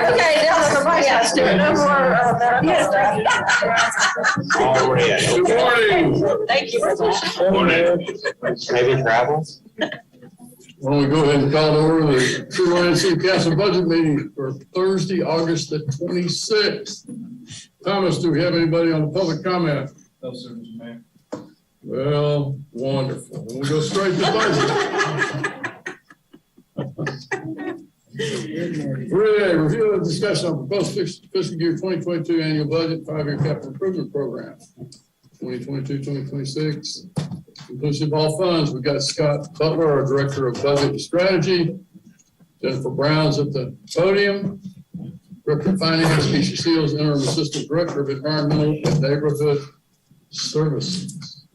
Okay, now everybody has to. No more All right. Good morning. Thank you for that. Morning. Maybe travel? Why don't we go ahead and call to order the True Line City Council budget meeting for Thursday, August the 26th. Thomas, do we have anybody on the public comment? No, sir, Mr. Mayor. Well, wonderful. We'll go straight to budget. Review and discussion on proposed fiscal year 2022 annual budget, 5-year capital improvement program, 2022-2026. Inclusive of all funds. We've got Scott Butler, our Director of Budget and Strategy. Jennifer Brown's at the podium. Director of Finance, Keisha Seals, Interim Assistant Director of Environmental and Neighborhood Services.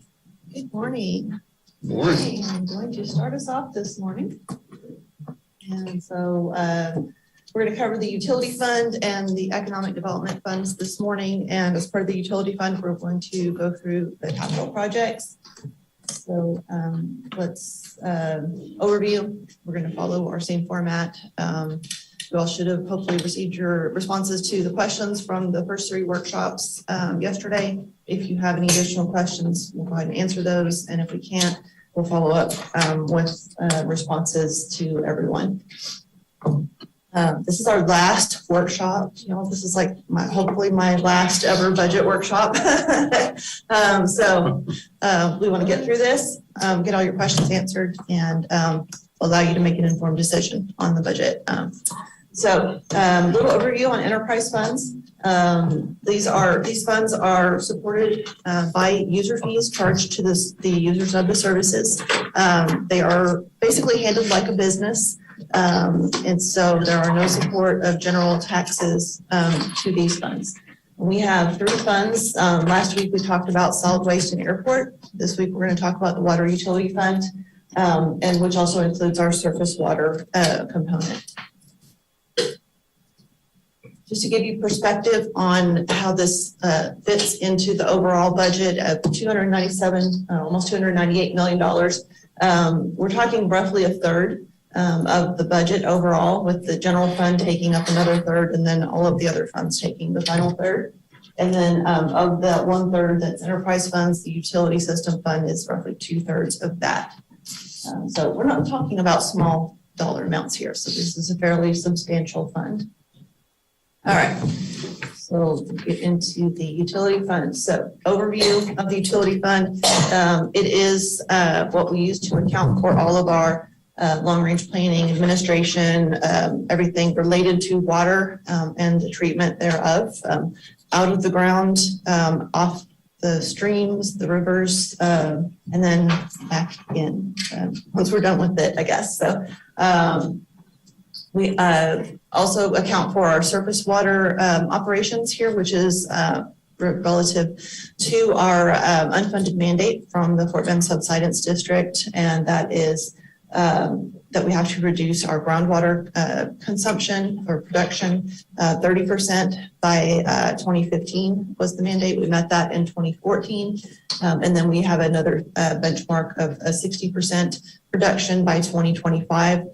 Good morning. Morning. I'm going to start us off this morning. And so we're going to cover the utility fund and the economic development funds this morning. And as part of the utility fund, we're going to go through the capital projects. So let's overview. We're going to follow our same format. You all should have hopefully received your responses to the questions from the first 3 workshops yesterday. If you have any additional questions, we'll go ahead and answer those. And if we can't, we'll follow up with responses to everyone. This is our last workshop. You know, this is like hopefully my last ever budget workshop. So we want to get through this, get all your questions answered, and allow you to make an informed decision on the budget. So a little overview on enterprise funds. These funds are supported by user fees charged to the users of the services. They are basically handled like a business. And so there are no support of general taxes to these funds. We have 3 funds. Last week we talked about solid waste and airport. This week we're going to talk about the water utility fund, and which also includes our surface water component. Just to give you perspective on how this fits into the overall budget of almost $298 million. We're talking roughly a third of the budget overall, with the general fund taking up another third, and then all of the other funds taking the final third. And then of the 1/3 that's enterprise funds, the utility system fund is roughly 2/3 of that. So we're not talking about small dollar amounts here. So this is a fairly substantial fund. All right, so we'll get into the utility fund. So overview of the utility fund. It is what we use to account for all of our long-range planning, administration, everything related to water and the treatment thereof, out of the ground, off the streams, the rivers, and then back in once we're done with it, I guess. So we also account for our surface water operations here, which is relative to our unfunded mandate from the Fort Bend Subsidence District, and that is that we have to reduce our groundwater consumption or production 30% by 2015 was the mandate. We met that in 2014. And then we have another benchmark of a 60% reduction by 2025.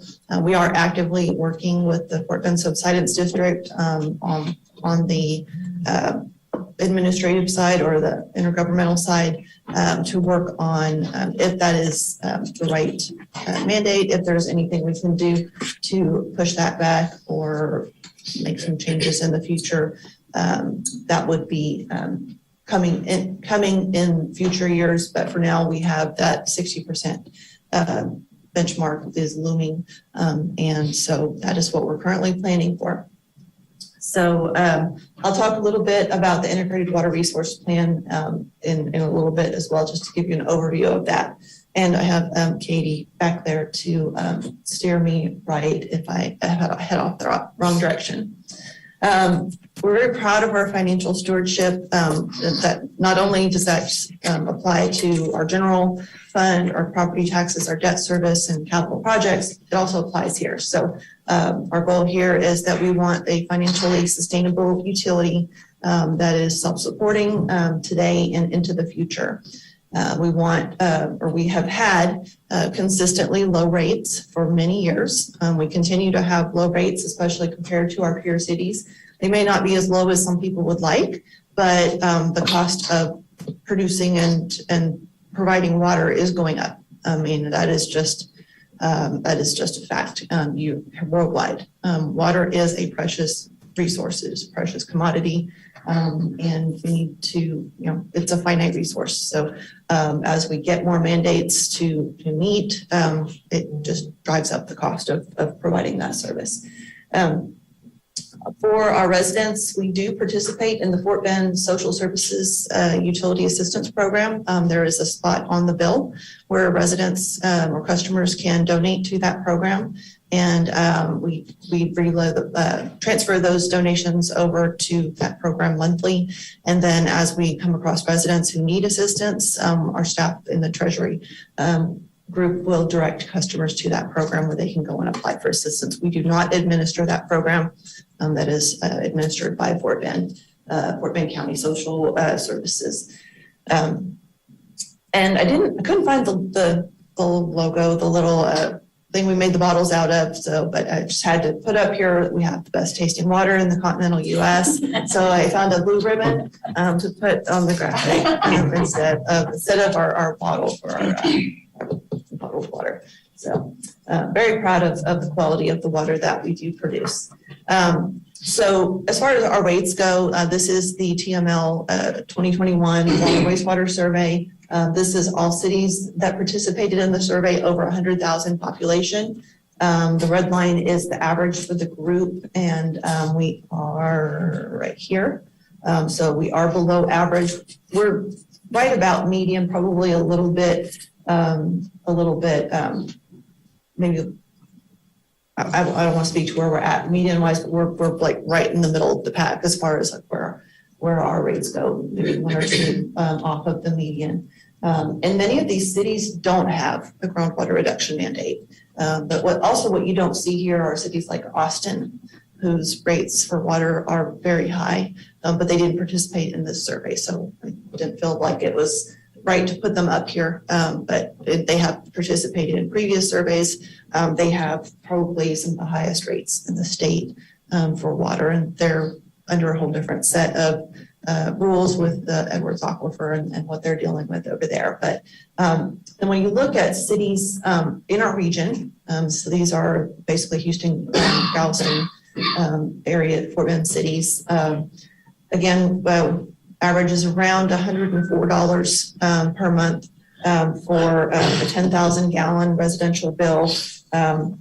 We are actively working with the Fort Bend Subsidence District on the administrative side or the intergovernmental side to work on if that is the right mandate, if there's anything we can do to push that back or make some changes in the future. That would be coming in future years, but for now we have that 60% benchmark is looming, and so that is what we're currently planning for. So I'll talk a little bit about the Integrated Water Resource Plan in a little bit as well, just to give you an overview of that. And I have Katie back there to steer me right if I head off the wrong direction. We're very proud of our financial stewardship. That not only does that apply to our general fund, our property taxes, our debt service, and capital projects, it also applies here. So our goal here is that we want a financially sustainable utility that is self-supporting today and into the future. We want, or we have had consistently low rates for many years. We continue to have low rates, especially compared to our peer cities. They may not be as low as some people would like, but the cost of producing and providing water is going up. I mean, that is just a fact. Worldwide, water is a precious resource, it is a precious commodity. And we need to, it's a finite resource. So as we get more mandates to meet, it just drives up the cost of providing that service. For our residents, we do participate in the Fort Bend Social Services Utility Assistance Program. There is a spot on the bill where residents or customers can donate to that program. And we transfer those donations over to that program monthly. And then as we come across residents who need assistance, our staff in the Treasury group will direct customers to that program where they can go and apply for assistance. We do not administer that program. That is administered by Fort Bend County Social Services. And I couldn't find the logo, the little thing we made the bottles out of. So, but I just had to put up here, we have the best tasting water in the continental US. So I found a blue ribbon to put on the graphic instead of our bottle for our bottled water. So very proud of the quality of the water that we do produce. So as far as our rates go, this is the TML 2021 Wastewater Survey. This is all cities that participated in the survey, over 100,000 population. The red line is the average for the group, and we are right here. So we are below average. We're right about median, probably a little bit, maybe, I don't want to speak to where we're at median wise, but we're like right in the middle of the pack as far as like where our rates go, maybe one or two off of the median. And many of these cities don't have a groundwater reduction mandate. But what you don't see here are cities like Austin, whose rates for water are very high, but they didn't participate in this survey. So I didn't feel like it was right to put them up here, but they have participated in previous surveys. They have probably some of the highest rates in the state for water, and they're under a whole different set of rules with the Edwards Aquifer and what they're dealing with over there. But then when you look at cities in our region, so these are basically Houston, Galveston area, Fort Bend cities. Again, average is around $104 per month for a 10,000 gallon residential bill.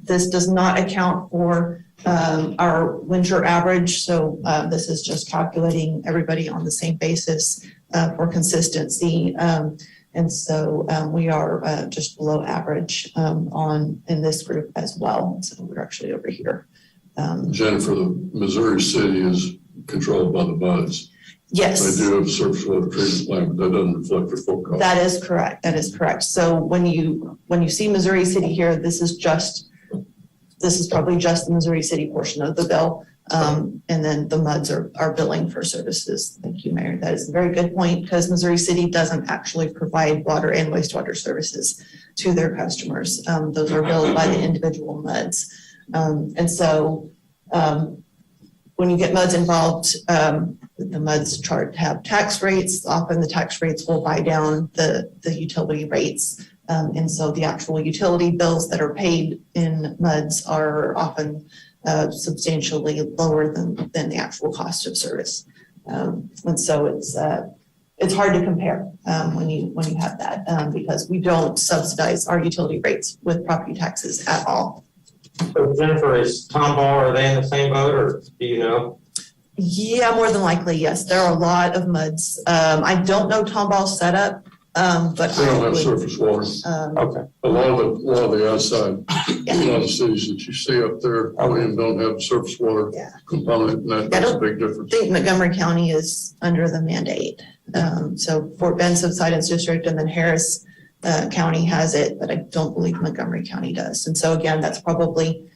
This does not account for our winter average. So this is just calculating everybody on the same basis for consistency. And so we are just below average in this group as well. So we're actually over here. Jennifer, the Missouri City is controlled by the MUDs. Yes. They do have a surface water treatment plant, but that doesn't reflect their full cost. That is correct. That is correct. So when you see Missouri City here, this is probably just the Missouri City portion of the bill. And then the MUDs are billing for services. Thank you, Mayor. That is a very good point, because Missouri City doesn't actually provide water and wastewater services to their customers. Those are billed by the individual MUDs. And so when you get MUDs involved, the MUDs have tax rates. Often the tax rates will buy down the utility rates. And so the actual utility bills that are paid in MUDs are often substantially lower than the actual cost of service. And so it's hard to compare when you have that because we don't subsidize our utility rates with property taxes at all. So Jennifer, is Tomball, are they in the same boat, or do you know? Yeah, more than likely, yes. There are a lot of MUDs. I don't know Tomball's setup, but They don't have surface water. Okay. A lot of the outside, a lot of cities that you see up there, don't have surface water component, and that makes a big difference. I think Montgomery County is under the mandate. So Fort Bend Subsidence District and then Harris County has it, but I don't believe Montgomery County does. And so again, that's probably,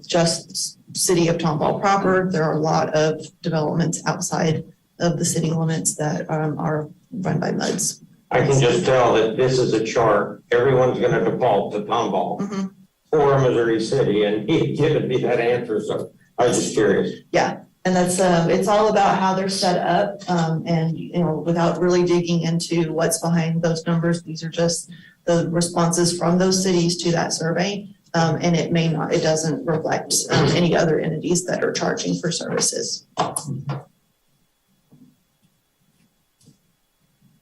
just city of Tomball proper. There are a lot of developments outside of the city limits that are run by MUDs. I can just tell that this is a chart. Everyone's going to default to Tomball or Missouri City, and he given me that answer, so I was just curious. Yeah, and that's it's all about how they're set up, and without really digging into what's behind those numbers, these are just the responses from those cities to that survey, and it doesn't reflect any other entities that are charging for services.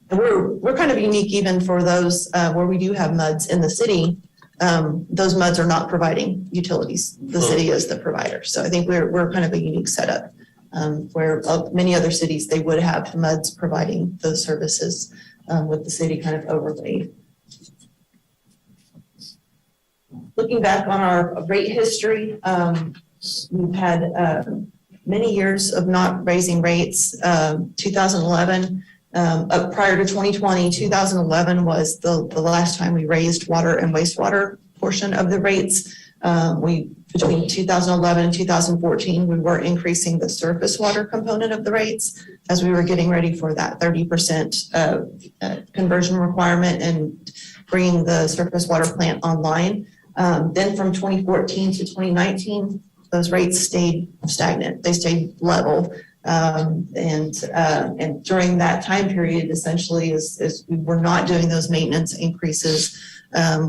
And we're kind of unique even for those where we do have MUDs in the city. Those MUDs are not providing utilities. The city is the provider. So I think we're kind of a unique setup where many other cities, they would have MUDs providing those services with the city kind of overlaid. Looking back on our rate history, we've had many years of not raising rates. 2011, prior to 2020, 2011 was the last time we raised water and wastewater portion of the rates. Between 2011 and 2014, we were increasing the surface water component of the rates as we were getting ready for that 30% conversion requirement and bringing the surface water plant online. Then from 2014 to 2019, those rates stayed stagnant. They stayed level. And during that time period, essentially, as we were not doing those maintenance increases,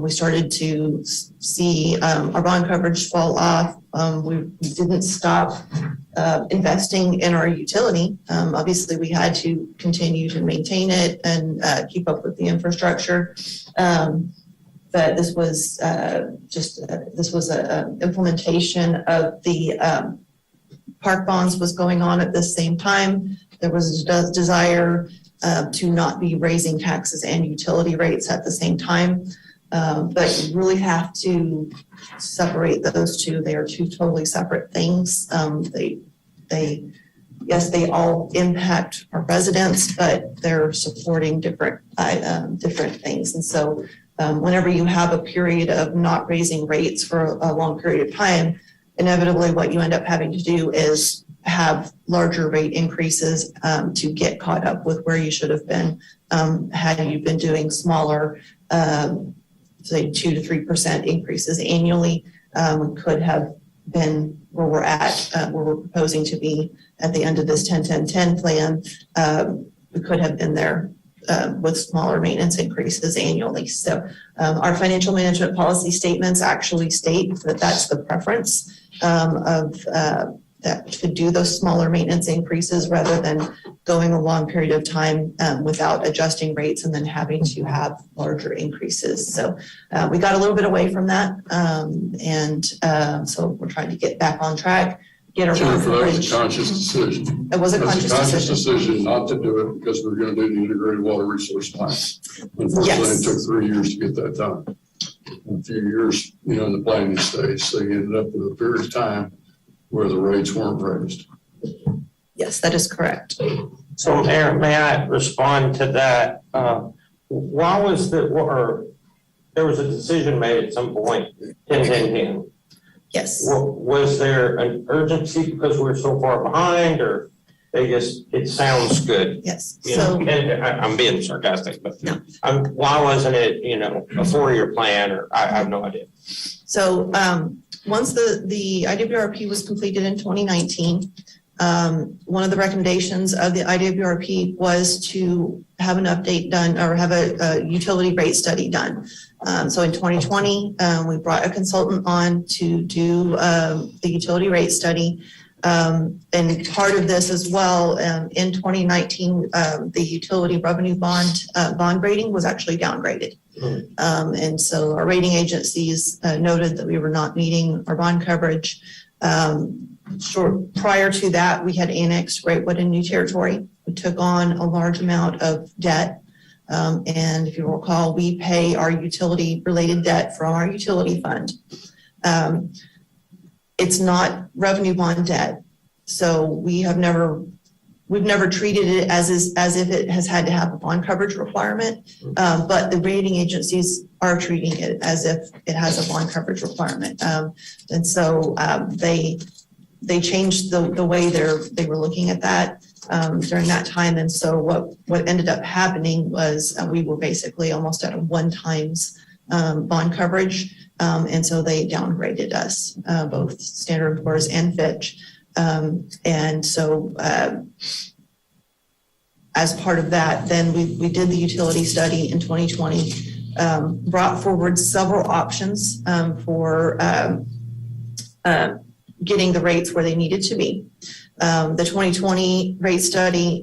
we started to see our bond coverage fall off. We didn't stop investing in our utility. Obviously, we had to continue to maintain it and keep up with the infrastructure. But this was an implementation of the park bonds was going on at the same time. There was a desire to not be raising taxes and utility rates at the same time. But you really have to separate those two. They are two totally separate things. Yes, they all impact our residents, but they're supporting different things. And so whenever you have a period of not raising rates for a long period of time, inevitably what you end up having to do is have larger rate increases to get caught up with where you should have been had you been doing smaller, say 2 to 3% increases annually. We could have been where we're at, where we're proposing to be at the end of this 10-10-10 plan. We could have been there with smaller maintenance increases annually. So our financial management policy statements actually state that that's the preference that to do those smaller maintenance increases rather than going a long period of time without adjusting rates and then having to have larger increases. So we got a little bit away from that. So we're trying to get back on track. Jennifer, that was a conscious decision. It was a conscious decision not to do it because we're going to do the integrated water resource plan. Unfortunately, Yes. It took 3 years to get that done. A few years, in the planning stage, so you ended up with a period of time where the rates weren't raised. Yes, that is correct. So Mayor, may I respond to that? Why was there was a decision made at some point, 10-10-10. Yes. Was there an urgency because we're so far behind, or it sounds good? Yes. And I'm being sarcastic, but No. Why wasn't it, a 4-year plan, or I have no idea. So once the IWRP was completed in 2019, One of the recommendations of the IWRP was to have an update done or have a utility rate study done. So in 2020, we brought a consultant on to do the utility rate study. And part of this as well, in 2019, the utility revenue bond rating was actually downgraded. And so our rating agencies noted that we were not meeting our bond coverage. Prior to that, we had annexed Greatwood and New Territory. We took on a large amount of debt. And if you recall, we pay our utility-related debt from our utility fund. It's not revenue bond debt, so we've never treated it as if it has had to have a bond coverage requirement. But the rating agencies are treating it as if it has a bond coverage requirement. And so they changed the way they were looking at that during that time. And so what ended up happening was we were basically almost at a 1x bond coverage. And so they downgraded us, both Standard & Poor's and Fitch. And so as part of that, then we did the utility study in 2020, brought forward several options for getting the rates where they needed to be. The 2020 rate study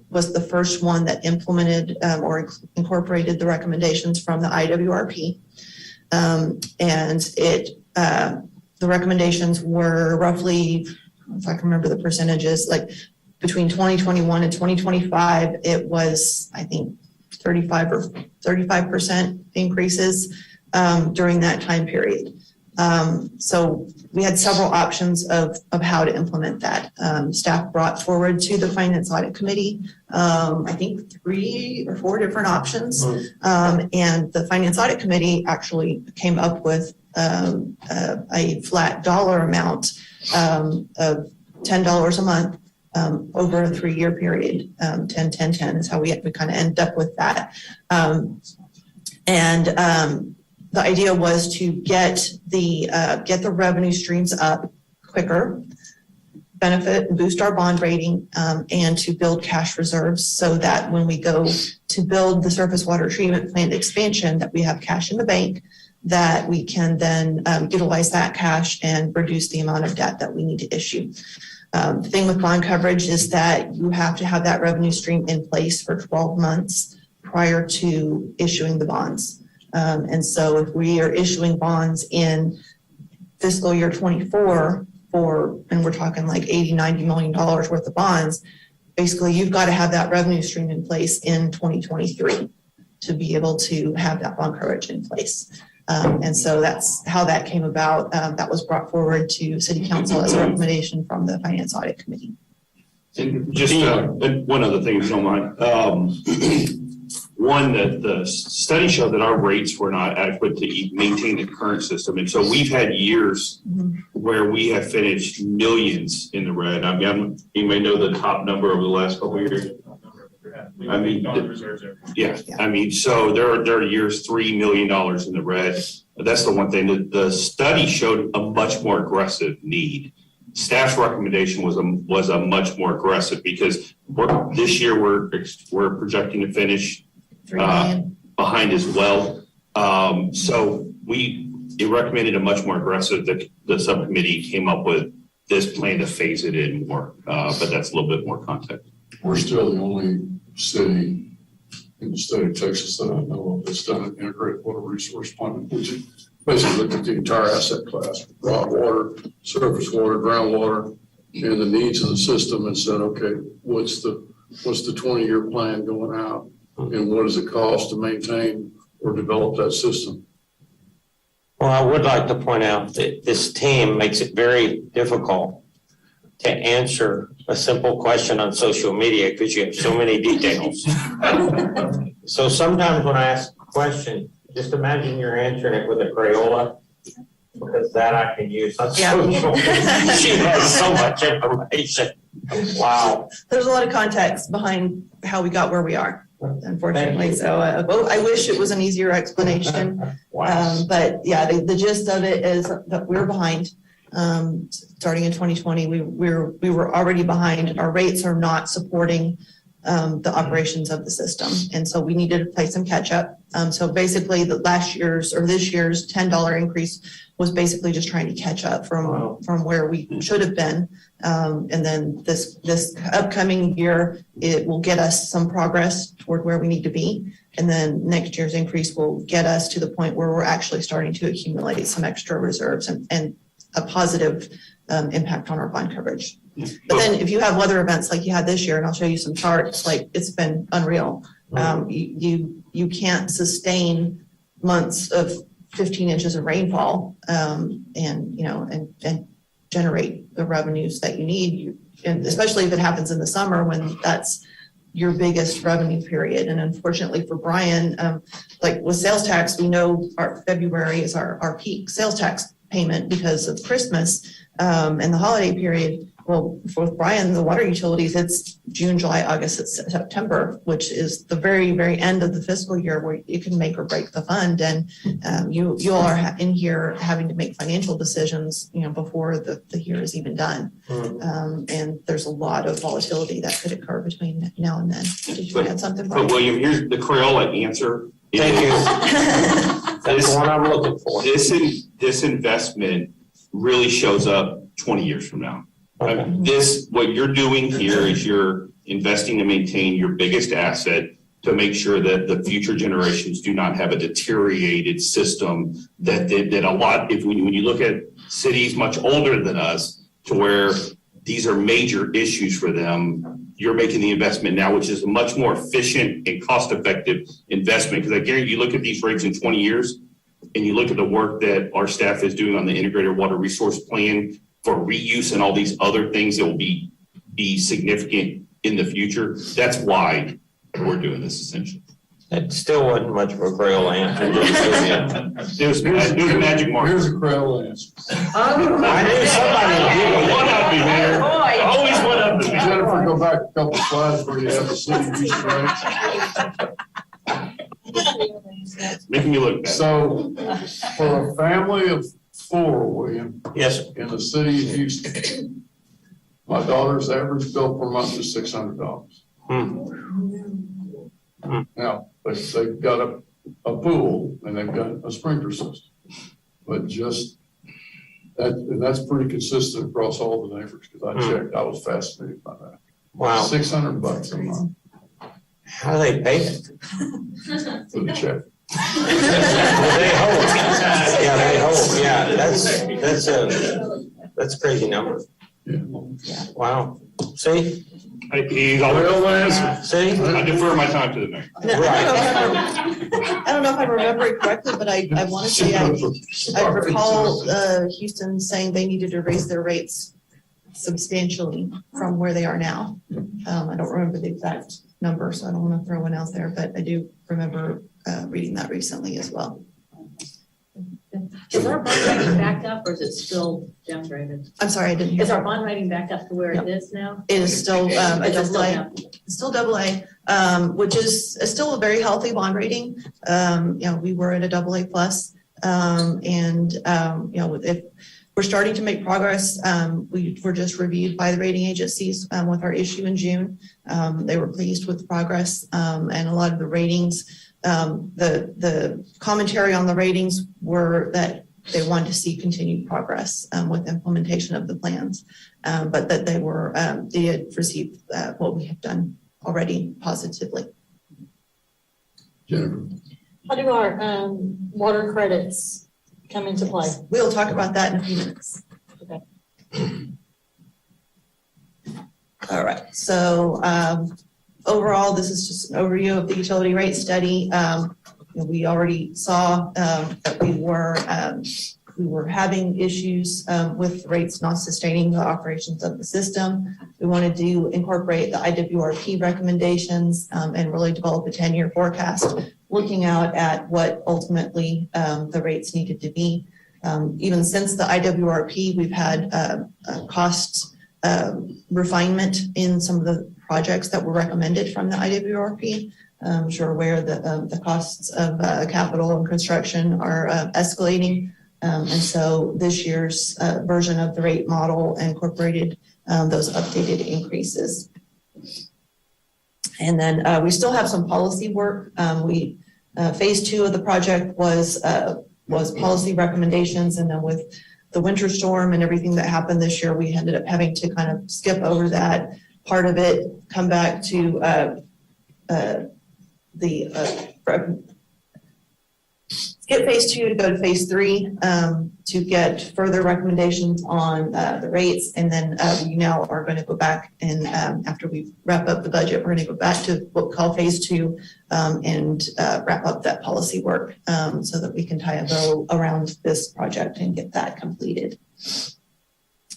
was the first one that implemented or incorporated the recommendations from the IWRP. And the recommendations were roughly, if I can remember the percentages, like between 2021 and 2025, it was, I think, 35% increases during that time period. So we had several options of how to implement that. Staff brought forward to the Finance Audit Committee, I think 3 or 4 different options. And the Finance Audit Committee actually came up with a flat dollar amount of $10 a month over a 3-year period. 10, 10, 10 is how we kind of ended up with that. The idea was to get the revenue streams up quicker, benefit and boost our bond rating, and to build cash reserves so that when we go to build the surface water treatment plant expansion, that we have cash in the bank, that we can then utilize that cash and reduce the amount of debt that we need to issue. The thing with bond coverage is that you have to have that revenue stream in place for 12 months prior to issuing the bonds. And so if we are issuing bonds in fiscal year 24 and we're talking like $80, $90 million worth of bonds, basically you've got to have that revenue stream in place in 2023 to be able to have that bond coverage in place. And so that's how that came about. That was brought forward to City Council as a recommendation from the Finance Audit Committee. And just one other thing, if you don't mind. One, that the study showed that our rates were not adequate to maintain the current system. And so we've had years where we have finished millions in the red. I mean, you may know the top number over the last couple of years. I mean, yeah, I mean, so there are years $3 million in the red. That's the one thing that the study showed a much more aggressive need. Staff's recommendation was a much more aggressive because this year we're projecting to finish behind as well. So it recommended a much more aggressive. The subcommittee came up with this plan to phase it in more, but that's a little bit more context. We're still the only city in the state of Texas that I know of that's done an integrated water resource plan, which is basically looked at the entire asset class, raw water, surface water, groundwater, and the needs of the system and said, okay, what's the 20-year plan going out? And what does it cost to maintain or develop that system? Well, I would like to point out that this team makes it very difficult to answer a simple question on social media because you have so many details. So sometimes when I ask a question, just imagine you're answering it with a Crayola, because that I can use on social media. She has so much information. Wow. There's a lot of context behind how we got where we are, unfortunately. So I wish it was an easier explanation. Wow. But yeah, the gist of it is that we're behind. Starting in 2020, we were already behind. Our rates are not supporting the operations of the system. And so we needed to play some catch up. So basically this year's $10 increase was basically just trying to catch up from where we should have been. And then this upcoming year, it will get us some progress toward where we need to be. And then next year's increase will get us to the point where we're actually starting to accumulate some extra reserves and a positive impact on our bond coverage. But then if you have weather events like you had this year, and I'll show you some charts, like it's been unreal. You can't sustain months of 15 inches of rainfall and generate the revenues that you need. And especially if it happens in the summer when that's your biggest revenue period. And unfortunately for Brian, like with sales tax, we know our February is our peak sales tax payment because of Christmas and the holiday period. Well, for Brian, the water utilities, it's June, July, August, September, which is the very, very end of the fiscal year where you can make or break the fund. And you all are in here having to make financial decisions, before the year is even done. And there's a lot of volatility that could occur between now and then. Did you add something, Brian? But William, here's the Crayola answer. Thank you. That's the one I'm looking for. This investment really shows up 20 years from now. What you're doing here is you're investing to maintain your biggest asset to make sure that the future generations do not have a deteriorated system that a lot, when you look at cities much older than us to where these are major issues for them, you're making the investment now, which is a much more efficient and cost-effective investment. Because I guarantee you look at these rates in 20 years and you look at the work that our staff is doing on the integrated water resource plan for reuse and all these other things that will be significant in the future. That's why we're doing this essentially. It still wasn't much of a Crayola answer. It was a magic mark. Here's a Crayola answer. I knew somebody would give me One up me, man. Always one up to me. Jennifer, go back a couple slides where you have the city use rates. Making me look bad. So for a family of 4, William, Yes. in the city of Houston, my daughter's average bill per month is $600. Now, they've got a pool and they've got a sprinkler system, but just and that's pretty consistent across all the neighbors because I checked. I was fascinated by that. Wow. $600 a month How do they pay it? for the check. They hope. Yeah, they hope. Yeah, that's a crazy number. Yeah. Wow. See? He's always See? I defer my time to the mayor. I don't know if I remember it correctly, but I want to say I recall Houston saying they needed to raise their rates substantially from where they are now. I don't remember the exact number, so I don't want to throw one out there, but I do remember reading that recently as well. Is our bond rating back up or is it still downgraded? I'm sorry, I didn't hear. Is our bond rating back up to where it is now? It is still a Is it double A. It's still double A, which is still a very healthy bond rating. We were at a double A plus. If we're starting to make progress, we were just reviewed by the rating agencies with our issue in June. They were pleased with the progress and a lot of the ratings. The commentary on the ratings were that they wanted to see continued progress with implementation of the plans, but that they did receive what we have done already positively. Jennifer. How do our water credits come into play? We'll talk about that in a few minutes. Okay. All right, so overall, this is just an overview of the utility rate study. We already saw that we were having issues with rates not sustaining the operations of the system. We wanted to incorporate the IWRP recommendations and really develop a 10-year forecast, looking out at what ultimately the rates needed to be. Even since the IWRP, we've had cost refinement in some of the projects that were recommended from the IWRP. I'm sure aware that the costs of capital and construction are escalating. And so this year's version of the rate model incorporated those updated increases. And then we still have some policy work. Phase 2 of the project was policy recommendations, and then with the winter storm and everything that happened this year, we ended up having to kind of skip over that part of it, come back to skip phase 2 to go to phase 3 to get further recommendations on the rates. And then we now are going to go back and after we wrap up the budget, we're going to go back to what we call phase 2 and wrap up that policy work so that we can tie a bow around this project and get that completed.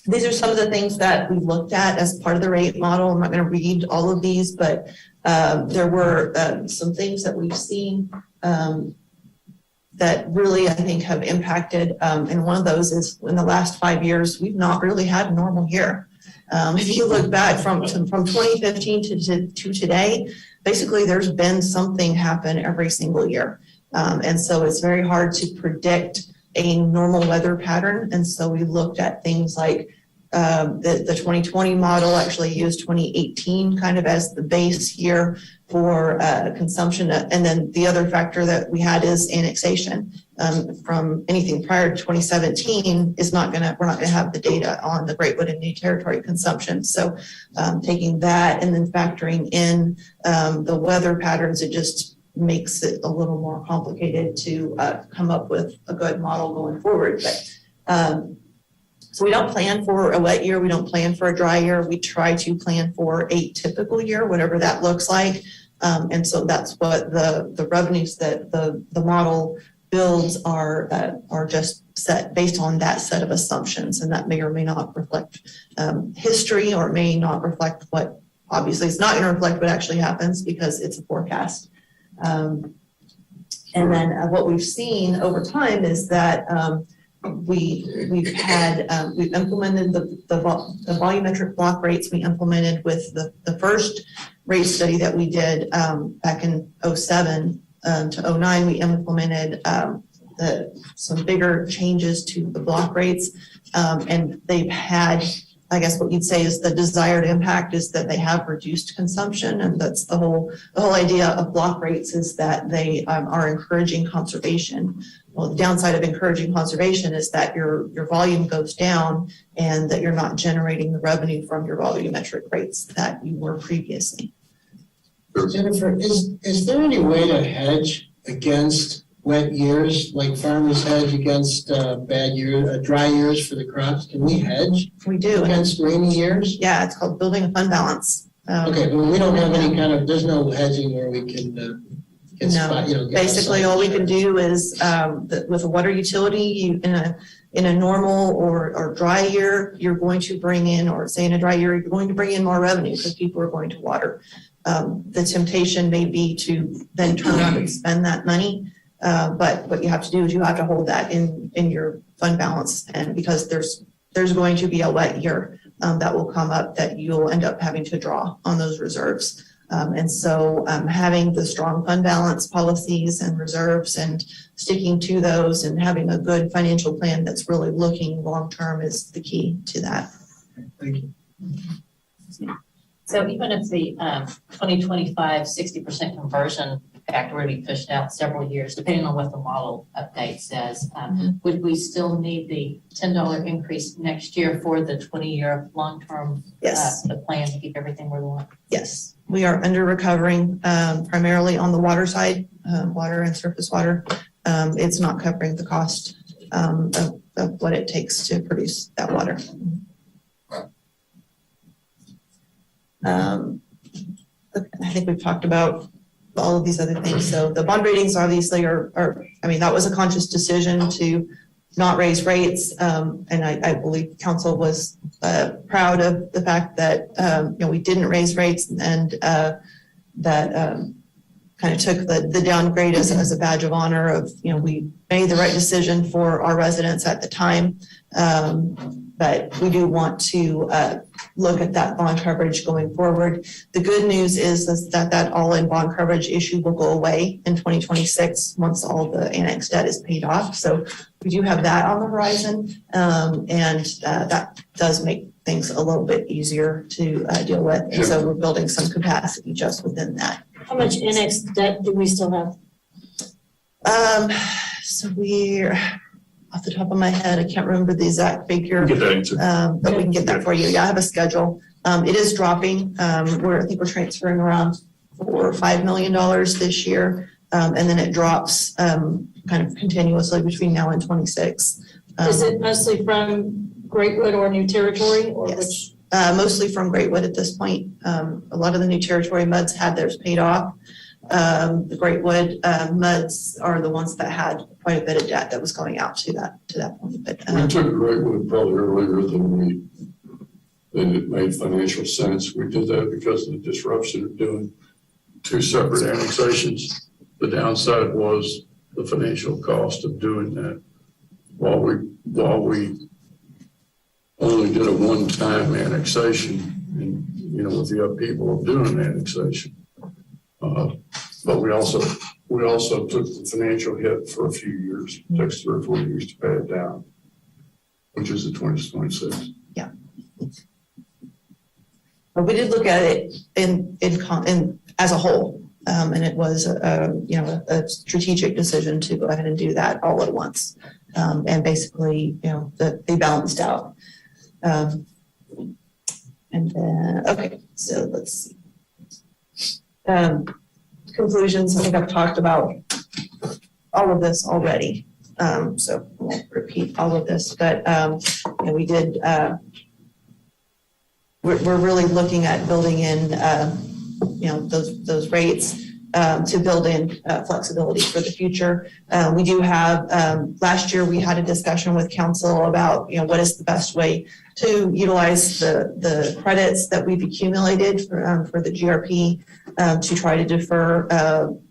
These are some of the things that we looked at as part of the rate model. I'm not going to read all of these, but there were some things that we've seen that really, I think, have impacted. And one of those is in the last 5 years, we've not really had a normal year. If you look back from 2015 to today, basically there's been something happen every single year. And so it's very hard to predict a normal weather pattern. And so we looked at things like the 2020 model actually used 2018 kind of as the base year for consumption. And then the other factor that we had is annexation. From anything prior to 2017 is we're not gonna have the data on the Great Wood and New Territory consumption. So taking that and then factoring in the weather patterns, it just makes it a little more complicated to come up with a good model going forward. But so we don't plan for a wet year. We don't plan for a dry year. We try to plan for a typical year, whatever that looks like. And so that's what the revenues that the model builds are just set based on that set of assumptions. And that may or may not reflect history, or may not reflect what, obviously it's not going to reflect what actually happens because it's a forecast. And then what we've seen over time is that we've implemented the volumetric block rates we implemented with the first rate study that we did back in 2007 to 2009. We implemented some bigger changes to the block rates, and they've had, I guess what you'd say is the desired impact is that they have reduced consumption. And that's the whole idea of block rates, is that they are encouraging conservation. Well, the downside of encouraging conservation is that your volume goes down and that you're not generating the revenue from your volumetric rates that you were previously. Jennifer, is there any way to hedge against wet years, like farmers hedge against bad years, dry years for the crops? Can we hedge? We do. Against rainy years? Yeah, it's called building a fund balance. Okay, but we don't have any kind of, there's no hedging where we can get spot, get basically all we can do is with a water utility, in a normal or dry year, you're going to bring in, or say in a dry year, you're going to bring in more revenue because people are going to water. The temptation may be to then turn around and spend that money. But what you have to do is you have to hold that in your fund balance. And because there's going to be a wet year that will come up that you'll end up having to draw on those reserves. And so having the strong fund balance policies and reserves and sticking to those and having a good financial plan that's really looking long-term is the key to that. Thank you. So even if the 2025 60% conversion factor would be pushed out several years, depending on what the model update says, would we still need the $10 increase next year for the 20-year long-term the plan to keep everything where we want? Yes, we are under recovering primarily on the water side, water and surface water. It's not covering the cost of what it takes to produce that water. I think we've talked about all of these other things. So the bond ratings obviously are that was a conscious decision to not raise rates. And I believe council was proud of the fact that we didn't raise rates, and that kind of took the downgrade as a badge of honor of, we made the right decision for our residents at the time. But we do want to look at that bond coverage going forward. The good news is that all-in bond coverage issue will go away in 2026 once all the annexed debt is paid off. So we do have that on the horizon, and that does make things a little bit easier to deal with. And so we're building some capacity just within that. How much annexed debt do we still have? So we're, off the top of my head, I can't remember the exact figure. Get that answer. But we can get that for you. Yeah, I have a schedule. It is dropping. I think we're transferring around $4 or $5 million this year. And then it drops kind of continuously between now and 26. Is it mostly from Greatwood or New Territory, or Yes. which? Mostly from Greatwood at this point. A lot of the New Territory MUDs had theirs paid off. The Greatwood MUDs are the ones that had quite a bit of debt that was going out to that point. But We took Greatwood probably earlier than it made financial sense. We did that because of the disruption of doing two separate annexations. The downside was the financial cost of doing that. While we only did a one-time annexation, and with the upheaval of doing an annexation. But we also took the financial hit for a few years. It takes 3 or 4 years to pay it down, which is the 2026. yeah. But we did look at it in as a whole, and it was a strategic decision to go ahead and do that all at once, and basically they balanced out. And then okay, so let's see. Conclusions. I think I've talked about all of this already, so I won't repeat all of this. But we did. We're really looking at building in, those rates to build in flexibility for the future. We do have. Last year we had a discussion with council about what is the best way to utilize the credits that we've accumulated for the GRP to try to defer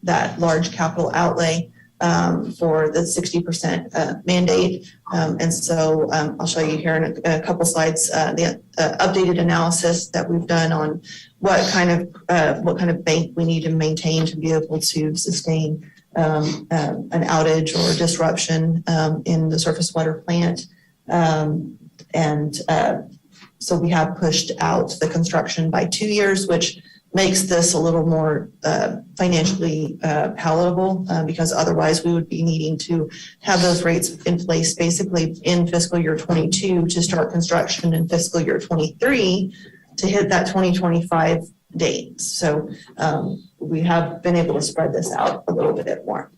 that large capital outlay for the 60% mandate. And so I'll show you here in a couple slides the updated analysis that we've done on what kind of bank we need to maintain to be able to sustain an outage or disruption in the surface water plant. So we have pushed out the construction by 2 years, which makes this a little more financially palatable because otherwise we would be needing to have those rates in place basically in fiscal year 22 to start construction in fiscal year 23 to hit that 2025 date. So we have been able to spread this out a little bit more.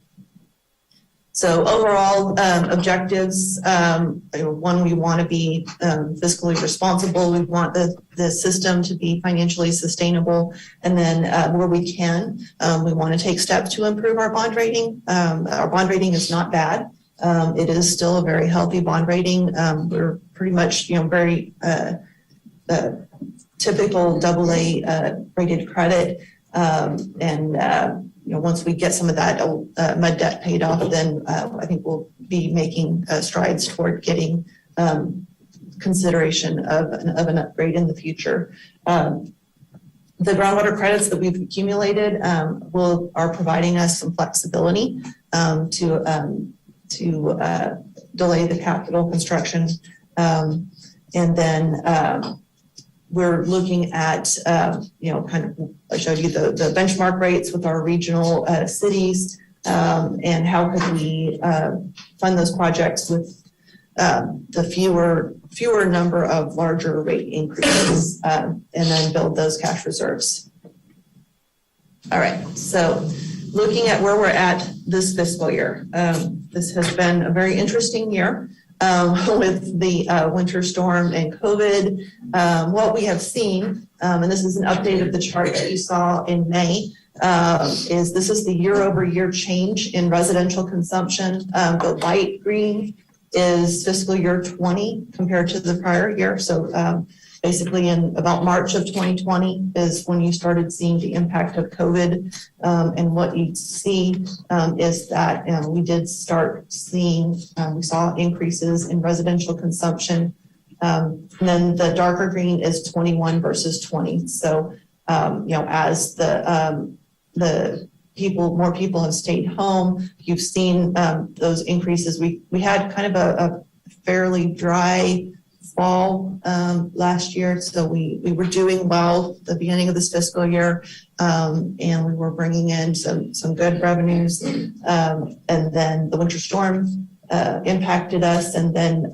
So overall objectives, one, we want to be fiscally responsible. We want the system to be financially sustainable. And then where we can, we want to take steps to improve our bond rating. Our bond rating is not bad. It is still a very healthy bond rating. We're pretty much, very typical AA rated credit. Once we get some of that MUD debt paid off, then I think we'll be making strides toward getting consideration of an upgrade in the future. The groundwater credits that we've accumulated are providing us some flexibility to delay the capital construction, and then. We're looking at, I showed you the benchmark rates with our regional cities, and how could we fund those projects with the fewer number of larger rate increases, and then build those cash reserves. All right, so looking at where we're at this fiscal year, this has been a very interesting year. With the winter storm and COVID, what we have seen, and this is an update of the chart that you saw in May, is this is the year-over-year change in residential consumption. The light green is fiscal year 20 compared to the prior year. So basically in about March of 2020 is when you started seeing the impact of COVID. And what you see is that we did start seeing, we saw increases in residential consumption. And then the darker green is 21 versus 20. So, as the more people have stayed home, you've seen those increases. We had kind of a fairly dry fall last year, so we were doing well at the beginning of this fiscal year, and we were bringing in some good revenues, and then the winter storm impacted us, and then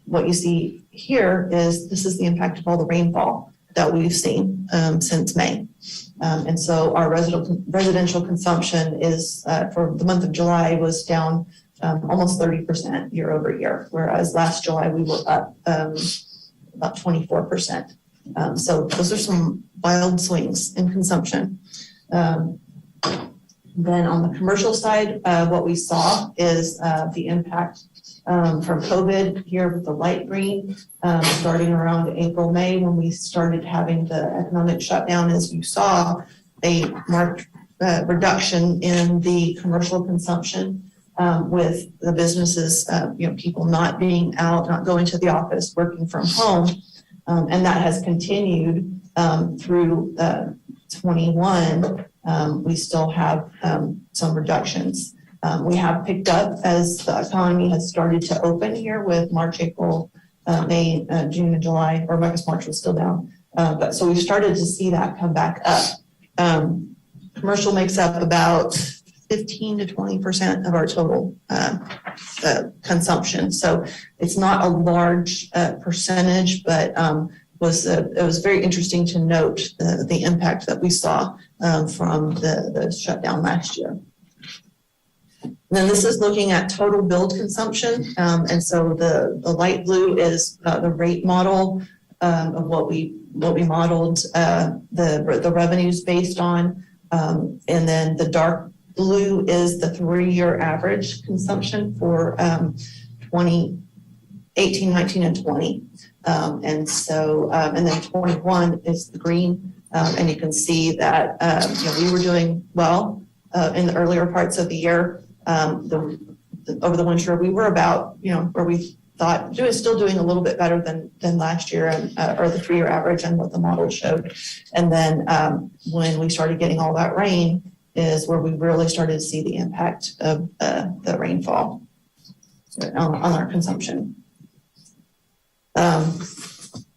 what you see here is this is the impact of all the rainfall that we've seen since May. And so our residential consumption is for the month of July was down almost 30% year over year, whereas last July we were up about 24%. So those are some wild swings in consumption. Then on the commercial side, what we saw is the impact from COVID here with the light green, starting around April, May, when we started having the economic shutdown, as you saw a marked reduction in the commercial consumption with the businesses, people not being out, not going to the office, working from home. And that has continued through 21. We still have some reductions. We have picked up as the economy has started to open here with March, April, May, June, and July, or I guess March was still down. But so we've started to see that come back up. Commercial makes up about 15 to 20% of our total consumption. So it's not a large percentage, but it was very interesting to note the impact that we saw from the shutdown last year. And then this is looking at total billed consumption. And so the light blue is the rate model of what we modeled the revenues based on. And then the dark blue is the 3-year average consumption for 2018, 19, and 20. And so, and then 21 is the green. And you can see that, we were doing well in the earlier parts of the year. Over the winter, we were about, where we thought still doing a little bit better than last year, and or the 3-year average and what the model showed. And then when we started getting all that rain is where we really started to see the impact of the rainfall on our consumption.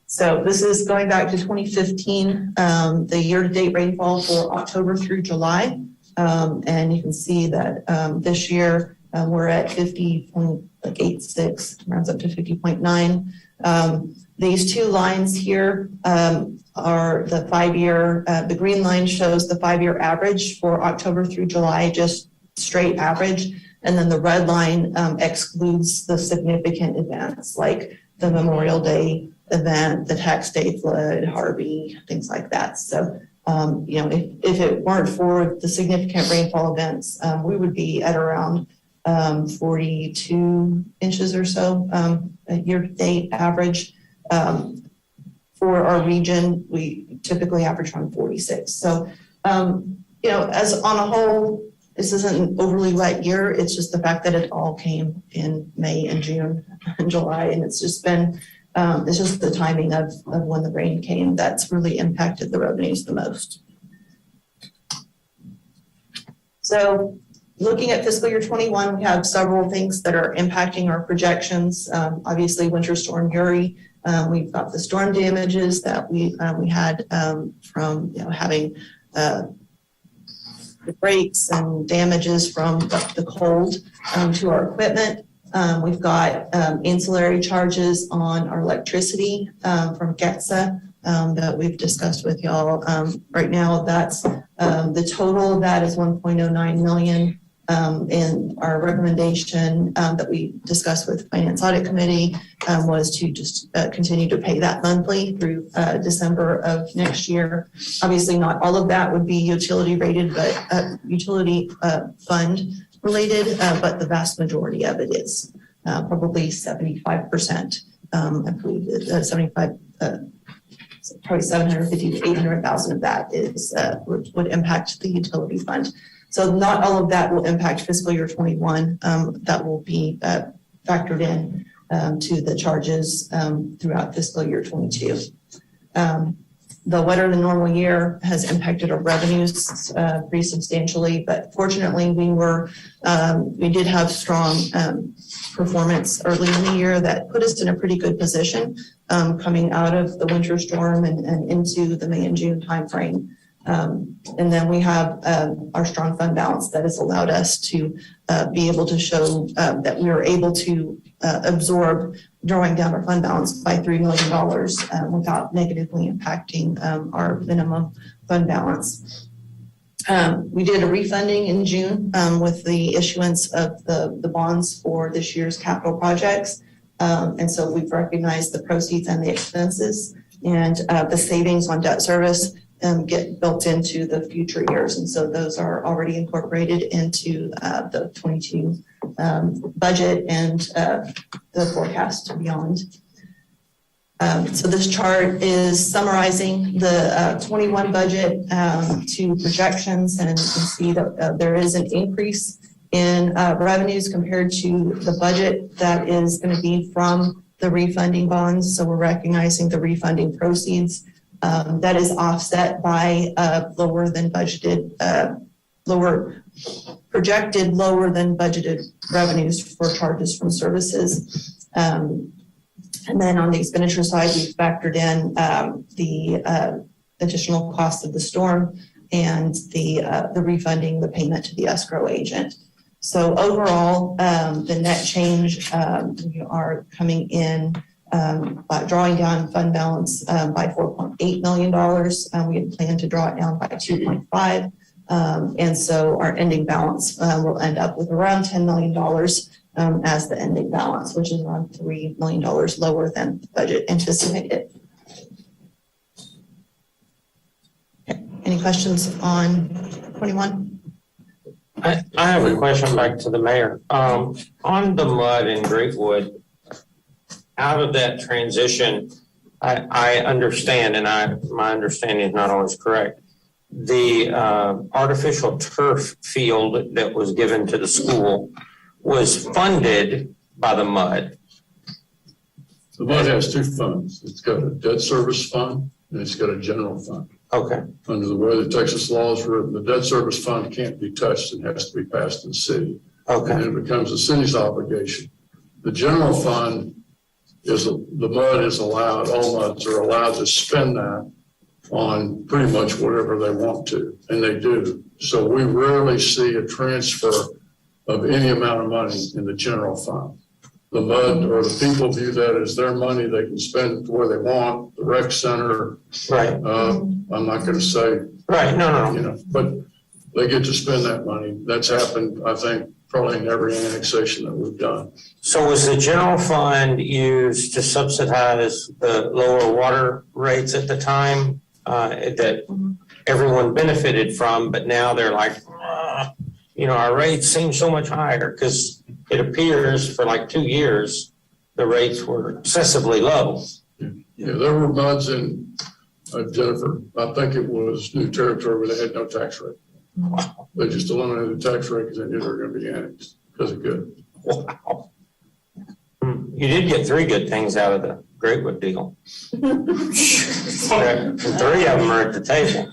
So this is going back to 2015, the year-to-date rainfall for October through July. And you can see that this year we're at 50.86, rounds up to 50.9. These two lines here are the 5-year, the green line shows the 5-year average for October through July, just straight average. And then the red line excludes the significant events like the Memorial Day event, the tax day flood, Harvey, things like that. So if it weren't for the significant rainfall events, we would be at around 42 inches or so, a year-to-date average. For our region, we typically average around 46. So, as on a whole, this isn't an overly wet year. It's just the fact that it all came in May and June and July, and it's just been it's just the timing of when the rain came that's really impacted the revenues the most. So looking at fiscal year 21, we have several things that are impacting our projections. Obviously, Winter Storm Uri. We've got the storm damages that we had from having the breaks and damages from the cold to our equipment. We've got ancillary charges on our electricity from GETSA that we've discussed with y'all. Right now, that's the total of that is $1.09 million. And our recommendation that we discussed with Finance Audit Committee was to just continue to pay that monthly through December of next year. Obviously, not all of that would be utility rated, but utility fund related, but the vast majority of it is probably 75%. I believe 75 probably 750 to 800,000 of that is would impact the utility fund. So not all of that will impact fiscal year 21. That will be factored in to the charges throughout fiscal year 22. The wetter than normal year has impacted our revenues pretty substantially, but fortunately we did have strong performance early in the year that put us in a pretty good position coming out of the winter storm and into the May and June timeframe. And then we have our strong fund balance that has allowed us to be able to show that we were able to absorb drawing down our fund balance by $3 million without negatively impacting our minimum fund balance. We did a refunding in June with the issuance of the bonds for this year's capital projects. And so we've recognized the proceeds and the expenses, and the savings on debt service get built into the future years. And so those are already incorporated into the 22 budget and the forecast beyond. So this chart is summarizing the 21 budget to projections, and you can see that there is an increase in revenues compared to the budget that is going to be from the refunding bonds. So we're recognizing the refunding proceeds. That is offset by lower than budgeted, projected lower than budgeted revenues for charges from services. And then on the expenditure side, we factored in the additional cost of the storm and the refunding, the payment to the escrow agent. So overall, the net change, we are coming in by drawing down fund balance by $4.8 million. We had planned to draw it down by 2.5. And so our ending balance will end up with around $10 million as the ending balance, which is around $3 million lower than the budget anticipated. Okay. Any questions on 21? I have a question back to the mayor. On the mud in Greatwood, out of that transition, I understand, and my understanding is not always correct, the artificial turf field that was given to the school was funded by the mud. The mud has two funds. It's got a debt service fund and it's got a general fund. Okay. Under the way the Texas law is written, the debt service fund can't be touched and has to be passed to the city. Okay. And it becomes the city's obligation. The general fund is, the mud is allowed, all muds are allowed to spend that on pretty much whatever they want to, and they do. So we rarely see a transfer of any amount of money in the general fund. The mud or the people view that as their money, they can spend it where they want, the rec center. Right. I'm not going to say. Right, no. You know, but they get to spend that money. That's happened, I think, probably in every annexation that we've done. So was the general fund used to subsidize the lower water rates at the time that everyone benefited from, but now they're like, our rates seem so much higher because it appears for like 2 years, the rates were excessively low. Yeah, there were muds in Jennifer, I think it was New Territory where they had no tax rate. Wow. They just eliminated the tax rate because they knew they were going to be annexed because it could. Wow. You did get 3 good things out of the Greatwood deal. 3 of them are at the table.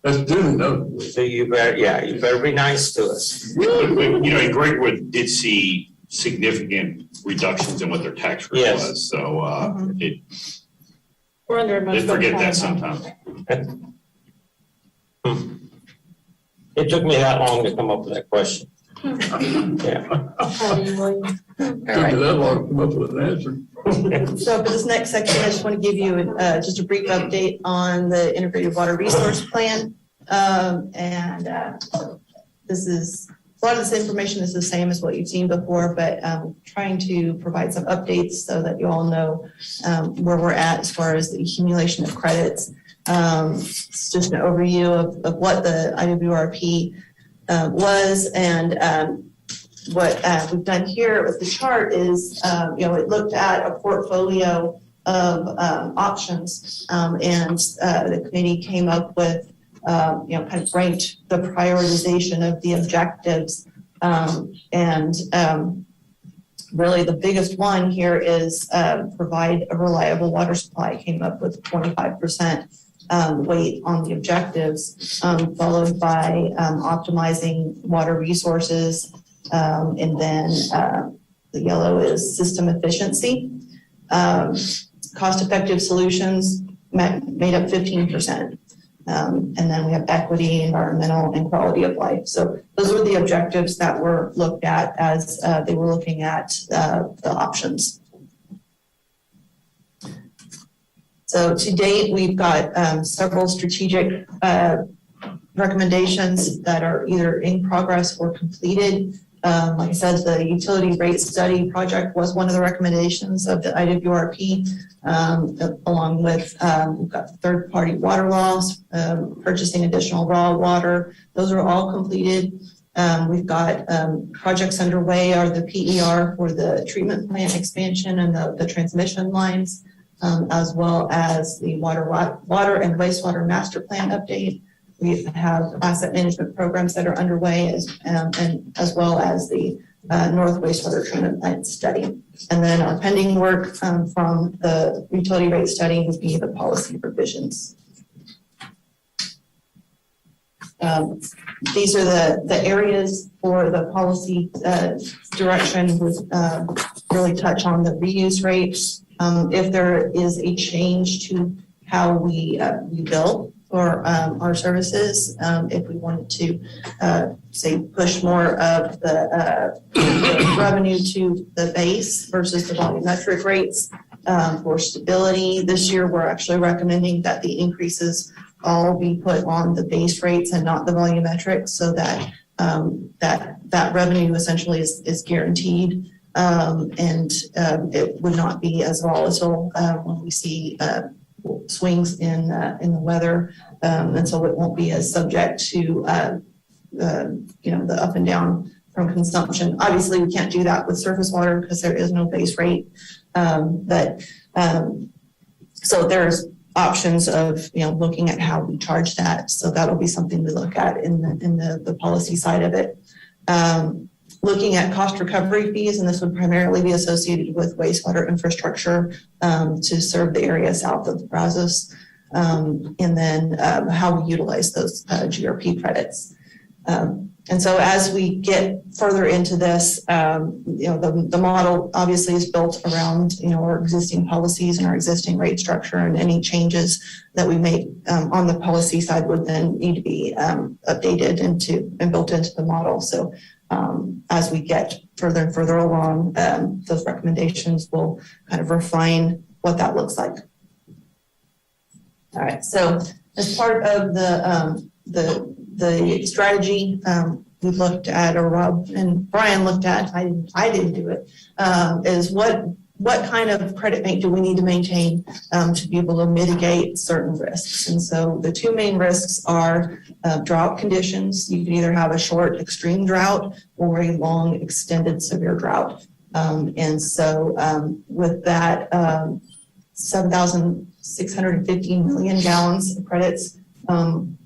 That's duly noted. So you better be nice to us. And Greatwood did see significant reductions in what their tax rate Yes. was. So We're under a much they better forget that time now. sometimes. It took me that long to come up with that question. Yeah. Took me that long to come up with an answer. So for this next section, I just want to give you just a brief update on the Integrated Water Resource Plan. This is, a lot of this information is the same as what you've seen before, but trying to provide some updates so that you all know where we're at as far as the accumulation of credits. It's just an overview of what the IWRP was, and what we've done here with the chart is, it looked at a portfolio options. And the committee came up with, kind of ranked the prioritization of the objectives. Really the biggest one here is provide a reliable water supply, came up with 25% weight on the objectives, followed by optimizing water resources. And then the yellow is system efficiency. Cost-effective solutions made up 15%. And then we have equity, environmental, and quality of life. So those were the objectives that were looked at as they were looking at the options. So to date, we've got several strategic recommendations that are either in progress or completed. Like I said, the utility rate study project was one of the recommendations of the IWRP, along with we've got third-party water laws, purchasing additional raw water. Those are all completed. We've got projects underway are the PER for the treatment plant expansion and the transmission lines, as well as the water and wastewater master plan update. We have asset management programs that are underway and as well as the North Wastewater Treatment Plant study. And then our pending work from the utility rate study would be the policy revisions. These are the areas for the policy direction would really touch on the reuse rates. If there is a change to how we bill for our services, if we wanted to, say, push more of the revenue to the base versus the volumetric rates for stability. This year, we're actually recommending that the increases all be put on the base rates and not the volumetric, so that that revenue essentially is guaranteed, and it would not be as volatile when we see swings in the weather, and so it won't be as subject to the up and down from consumption. Obviously, we can't do that with surface water because there is no base rate, so there's options of looking at how we charge that. So that'll be something we look at in the policy side of it. Looking at cost recovery fees, and this would primarily be associated with wastewater infrastructure to serve the area south of the Brazos, and then how we utilize those GRP credits. And so as we get further into this, the model obviously is built around our existing policies and our existing rate structure, and any changes that we make on the policy side would then need to be updated and built into the model. So as we get further and further along, those recommendations will kind of refine what that looks like. All right, so as part of the strategy we looked at, or Rob and Brian looked at, I didn't do it, is what kind of credit bank do we need to maintain to be able to mitigate certain risks? And so the two main risks are drought conditions. You can either have a short extreme drought or a long extended severe drought. And so with that, 7,615 million gallons of credits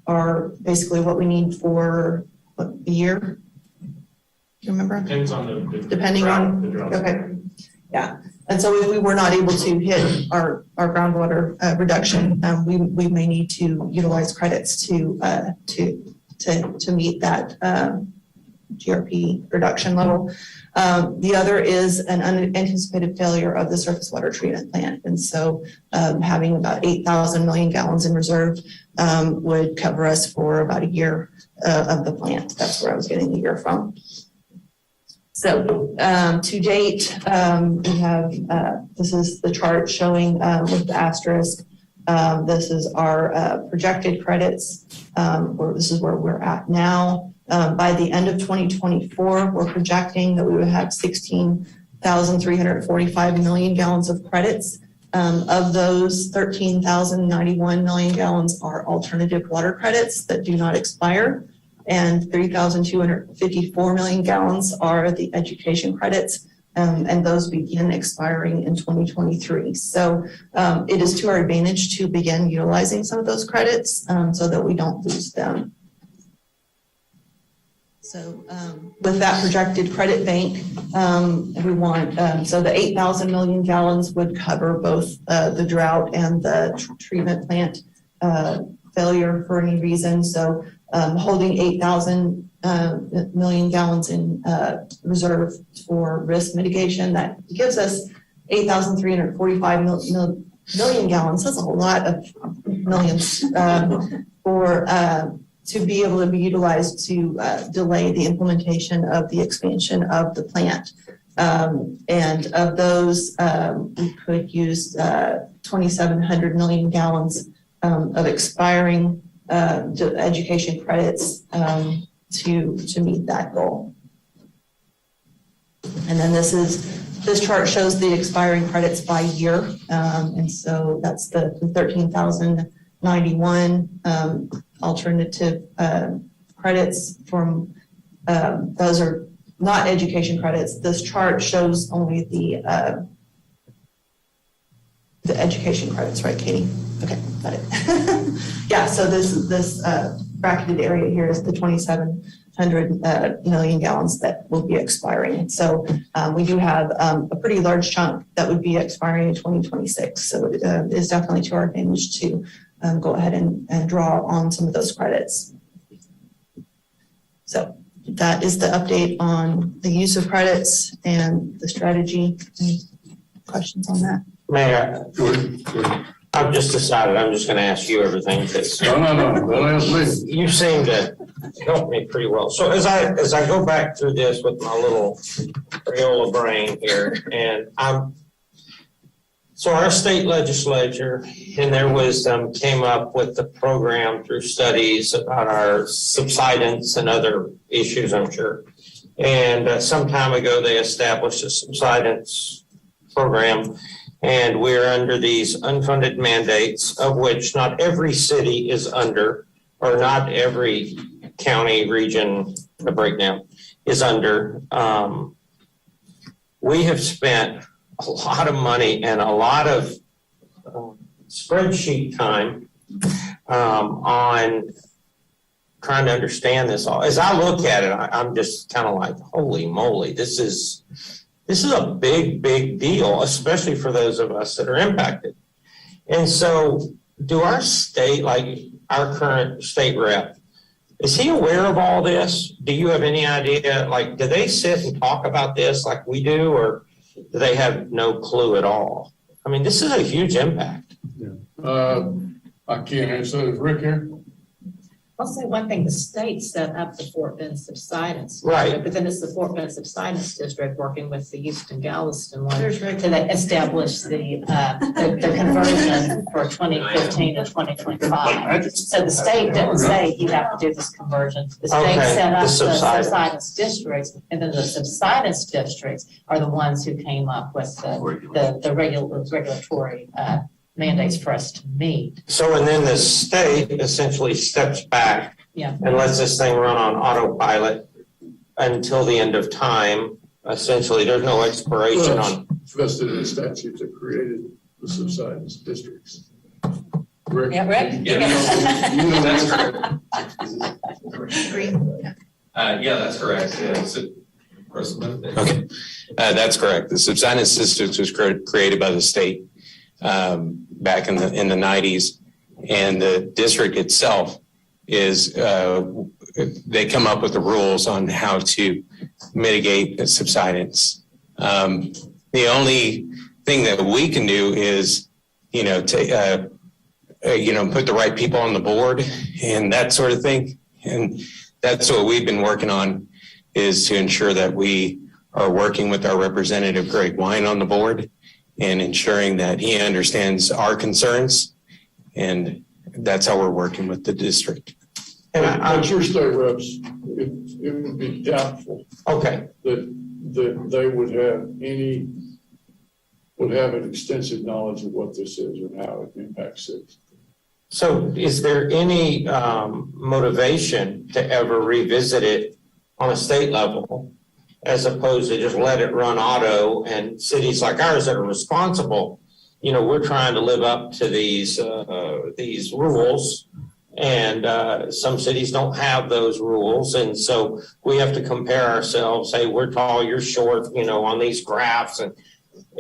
are basically what we need for a year. Do you remember? Depends on the Depending on the drought. Okay. Yeah. And so if we were not able to hit our groundwater reduction, we may need to utilize credits to meet that GRP reduction level. The other is an unanticipated failure of the surface water treatment plant. And so having about 8,000 million gallons in reserve would cover us for about a year of the plant. That's where I was getting the year from. So to date, we have, this is the chart showing with the asterisk. This is our projected credits, or this is where we're at now. By the end of 2024, we're projecting that we would have 16,345 million gallons of credits. Of those, 13,091 million gallons are alternative water credits that do not expire, and 3,254 million gallons are the education credits. and those begin expiring in 2023. So it is to our advantage to begin utilizing some of those credits so that we don't lose them. So with that projected credit bank, we want, so the 8,000 million gallons would cover both the drought and the treatment plant failure for any reason. So holding 8,000 million gallons in reserve for risk mitigation, that gives us 8,345 million gallons. That's a whole lot of millions to be able to be utilized to delay the implementation of the expansion of the plant. And of those, we could use 2,700 million gallons of expiring education credits to meet that goal. And then this chart shows the expiring credits by year. And so that's the 13,091 alternative credits from, those are not education credits. This chart shows only the education credits, right, Katie? Okay, got it. Yeah, so this bracketed area here is the 2,700 million gallons that will be expiring. So we do have a pretty large chunk that would be expiring in 2026. So it is definitely to our advantage to go ahead and draw on some of those credits. So that is the update on the use of credits and the strategy. Any questions on that? Mayor, I've just decided I'm just gonna ask you everything because No, don't ask me. you seem to help me pretty well. So as I go back through this with my little Crayola brain here, and so our state legislature, in their wisdom, came up with the program through studies about our subsidence and other issues, I'm sure. And some time ago, they established a subsidence program, and we're under these unfunded mandates, of which not every city is under, or not every county, region, the breakdown is under. We have spent a lot of money and a lot of spreadsheet time on trying to understand this all. As I look at it, I'm just kind of like, holy moly, this is a big, big deal, especially for those of us that are impacted. And so do our state, like our current state rep, is he aware of all this? Do you have any idea? Like, do they sit and talk about this like we do, or do they have no clue at all? I mean, this is a huge impact. I can't answer. Is Rick here? I'll say one thing, the state set up the Fort Bend subsidence. Right. But then it's the Fort Bend subsidence district working with the Houston Galveston one to Right. establish the conversion for 2015 and 2025. So the state didn't say you have to do this conversion. The state Okay, set up the the subsidence. subsidence districts, and then the subsidence districts are the ones who came up with the regulatory mandates for us to meet. So, and then the state essentially steps back Yeah. and lets this thing run on autopilot until the end of time. Essentially, there's no expiration on. It's vested in the statutes that created the subsidence districts. Rick? Yeah, Rick? That's correct. Agree? Yeah, that's correct. Yeah, okay, that's correct. The subsidence districts was created by the state back in the 90s, and the district itself is they come up with the rules on how to mitigate the subsidence. The only thing that we can do is, put the right people on the board and that sort of thing. And that's what we've been working on, is to ensure that we are working with our representative, Greg Wine, on the board and ensuring that he understands our concerns. And that's how we're working with the district. And I'm sure state reps, it would be doubtful Okay. that they would have an extensive knowledge of what this is and how it impacts cities. So is there any motivation to ever revisit it on a state level as opposed to just let it run auto. And cities like ours that are responsible, you know, we're trying to live up to these rules. And some cities don't have those rules. And so we have to compare ourselves, say, we're tall, you're short, you know, on these graphs.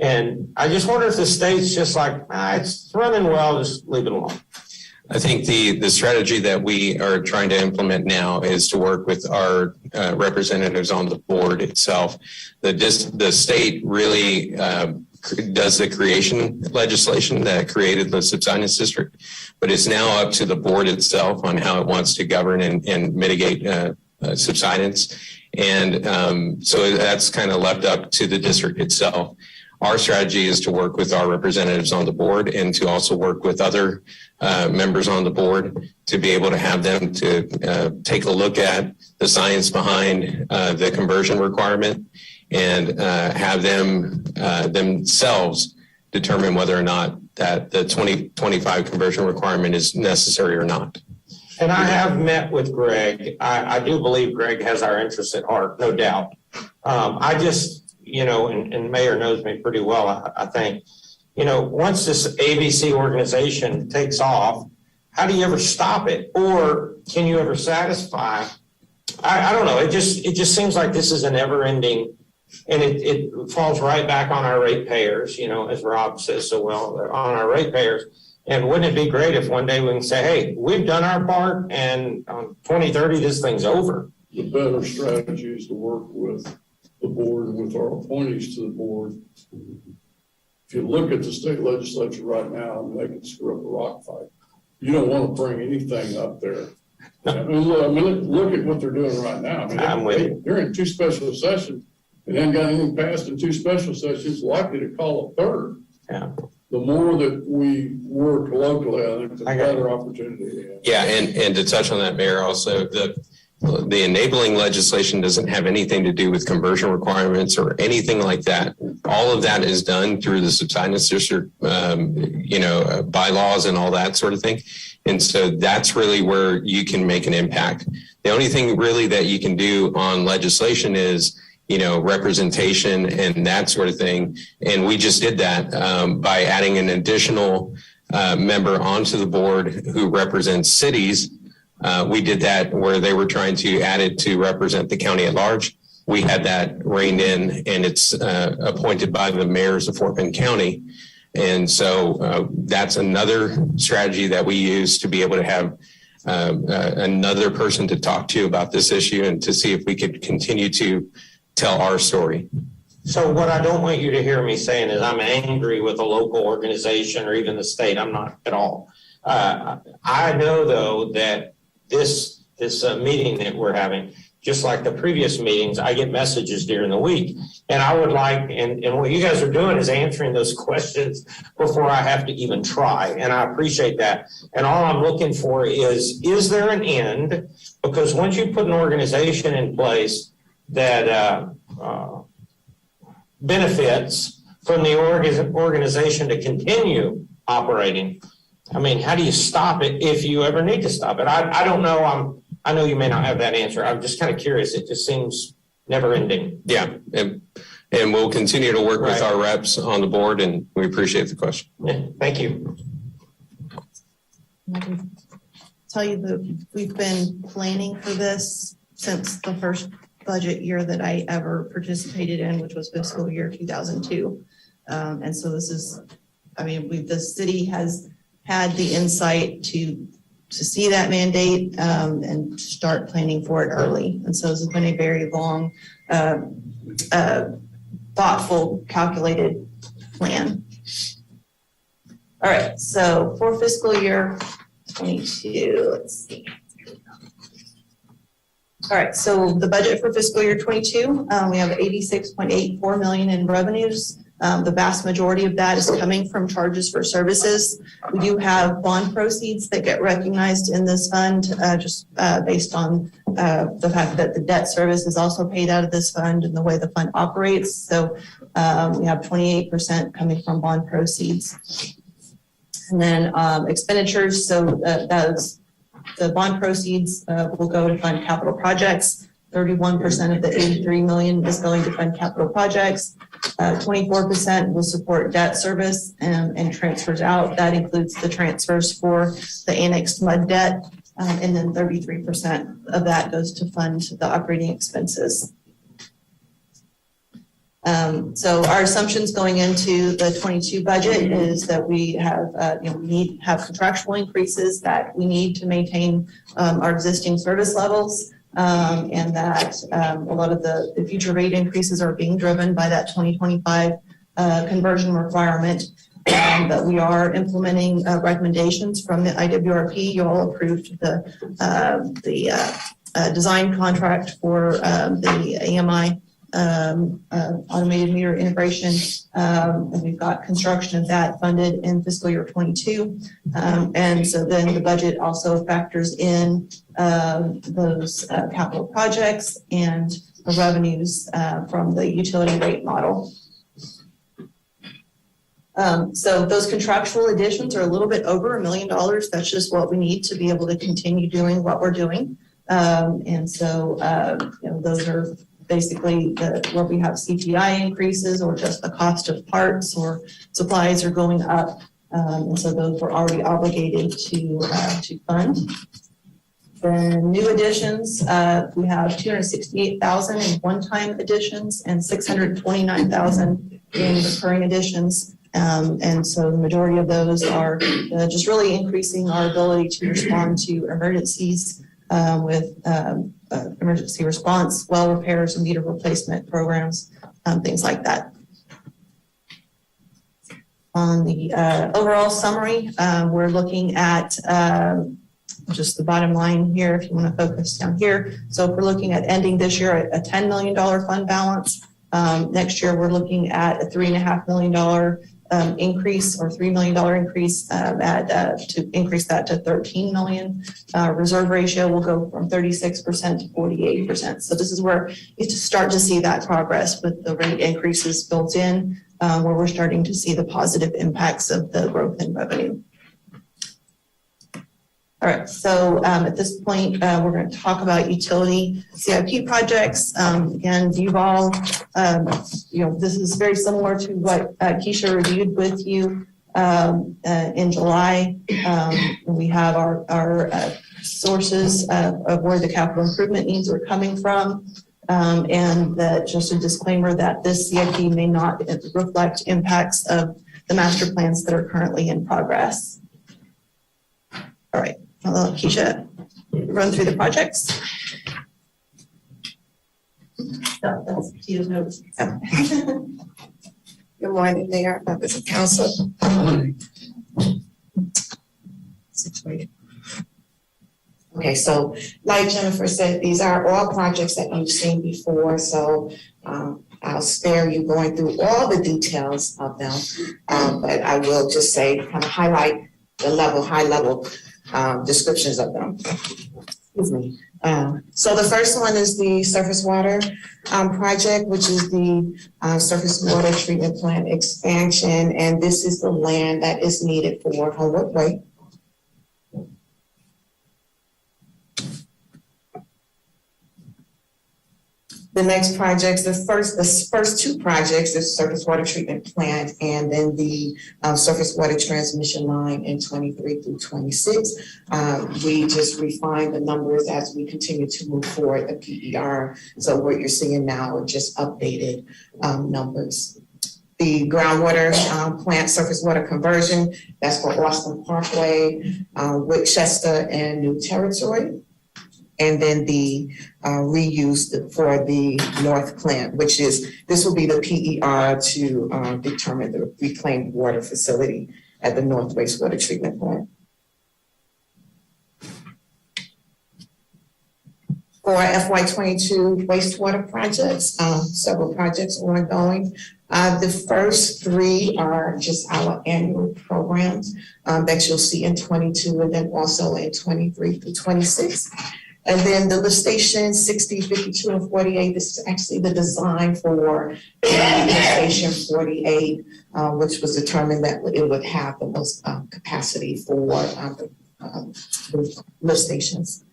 And I just wonder if the state's just like, it's running well, just leave it alone. I think the strategy that we are trying to implement now is to work with our representatives on the board itself. The state really does the creation legislation that created the subsidence district, but it's now up to the board itself on how it wants to govern and mitigate subsidence. And so that's kind of left up to the district itself. Our strategy is to work with our representatives on the board and to also work with other members on the board to be able to have them to take a look at the science behind the conversion requirement and have them themselves determine whether or not that the 2025 conversion requirement is necessary or not. And I have met with Greg. I do believe Greg has our interests at heart, no doubt. I just, you know, and Mayor knows me pretty well, I think, you know, once this ABC organization takes off, how do you ever stop it? Or can you ever satisfy? I don't know. It just seems like this is a never ending, and it falls right back on our ratepayers, you know, as Rob says so well, on our ratepayers. And wouldn't it be great if one day we can say, hey, we've done our part and on 2030, this thing's over. The better strategy is to work with the board and with our appointees to the board. If you look at the state legislature right now, they can screw up a rock fight. You don't want to bring anything up there. I mean, look at what they're doing right now. I mean, they're in two special sessions and then got anything passed in two special sessions, likely to call a third. Yeah. The more that we work locally, I think the better opportunity. Yeah, and to touch on that, Mayor, also the enabling legislation doesn't have anything to do with conversion requirements or anything like that. All of that is done through the subsidence district, bylaws and all that sort of thing. And so that's really where you can make an impact. The only thing really that you can do on legislation is, you know, representation and that sort of thing. And we just did that by adding an additional member onto the board who represents cities. We did that where they were trying to add it to represent the county at large. We had that reined in, and it's appointed by the mayors of Fort Bend County. And so that's another strategy that we use to be able to have another person to talk to about this issue and to see if we could continue to tell our story. So what I don't want you to hear me saying is I'm angry with a local organization or even the state. I'm not at all. I know, though, that this meeting that we're having, just like the previous meetings, I get messages during the week. And I would like, and what you guys are doing is answering those questions before I have to even try. And I appreciate that. And all I'm looking for is there an end? Because once you put an organization in place that benefits from the organization to continue operating, I mean, how do you stop it if you ever need to stop it? I don't know. I know you may not have that answer. I'm just kind of curious. It just seems never ending. Yeah. And we'll continue to work with our reps on the board, and we appreciate the question. Yeah, thank you. I can tell you that we've been planning for this since the first budget year that I ever participated in, which was fiscal year 2002. And so this is, I mean, the city has had the insight to see that mandate and start planning for it early. And so this has been a very long, thoughtful, calculated plan. All right, so for fiscal year 22, let's see. All right, so the budget for fiscal year 22, we have 86.84 million in revenues. The vast majority of that is coming from charges for services. We do have bond proceeds that get recognized in this fund based on the fact that the debt service is also paid out of this fund and the way the fund operates. So we have 28% coming from bond proceeds. And then expenditures, so the bond proceeds will go to fund capital projects. 31% of the 83 million is going to fund capital projects. 24% will support debt service and transfers out. That includes the transfers for the annexed mud debt. And then 33% of that goes to fund the operating expenses. So our assumptions going into the 22 budget is that we have, we have contractual increases that we need to maintain our existing service levels, and that a lot of the future rate increases are being driven by that 2025 conversion requirement. But we are implementing recommendations from the IWRP. You all approved the design contract for the AMI automated meter integration, and we've got construction of that funded in fiscal year 22. And so then the budget also factors in those capital projects and the revenues from the utility rate model. So those contractual additions are a little bit over $1 million. That's just what we need to be able to continue doing what we're doing. And so, those are basically where we have CPI increases or just the cost of parts or supplies are going up. And so those were already obligated to fund. The new additions, we have 268,000 in one-time additions and 629,000 in recurring additions. And so the majority of those are just really increasing our ability to respond to emergencies with emergency response, well repairs, and meter replacement programs, things like that. On the overall summary, we're looking at just the bottom line here, if you want to focus down here. So if we're looking at ending this year at a $10 million fund balance, next year we're looking at a $3.5 million increase or $3 million increase to increase that to 13 million. Reserve ratio will go from 36% to 48%. So this is where you start to see that progress with the rate increases built in, where we're starting to see the positive impacts of the growth in revenue. All right, so at this point, we're going to talk about utility CIP projects. Again, you've all, this is very similar to what Keisha reviewed with you in July. We have our sources of where the capital improvement needs are coming from. And just a disclaimer that this CIP may not reflect impacts of the master plans that are currently in progress. All right. I'll let Keisha run through the projects. No, that's Keisha's notes. Good morning, Mayor, members of council. Okay, so like Jennifer said, these are all projects that you've seen before, so I'll spare you going through all the details of them, but I will just say, kind of highlight the high level descriptions of them. Excuse me. So the first one is the surface water project, which is the surface water treatment plant expansion, and this is the land that is needed for Homewood Way. The next projects, the first two projects, the surface water treatment plant and then the surface water transmission line in 23 through 26. We just refined the numbers as we continue to move forward the PER. So what you're seeing now are just updated numbers. The groundwater plant surface water conversion, that's for Austin Parkway, Winchester, and New Territory. And then the reuse for the North plant, which is, this will be the PER to determine the reclaimed water facility at the North Wastewater Treatment Plant. For FY22 wastewater projects, several projects are ongoing. The first three are just our annual programs that you'll see in 22 and then also in 23 through 26. And then the lift station 60, 52, and 48, this is actually the design for lift station 48, which was determined that it would have the most capacity for the lift stations.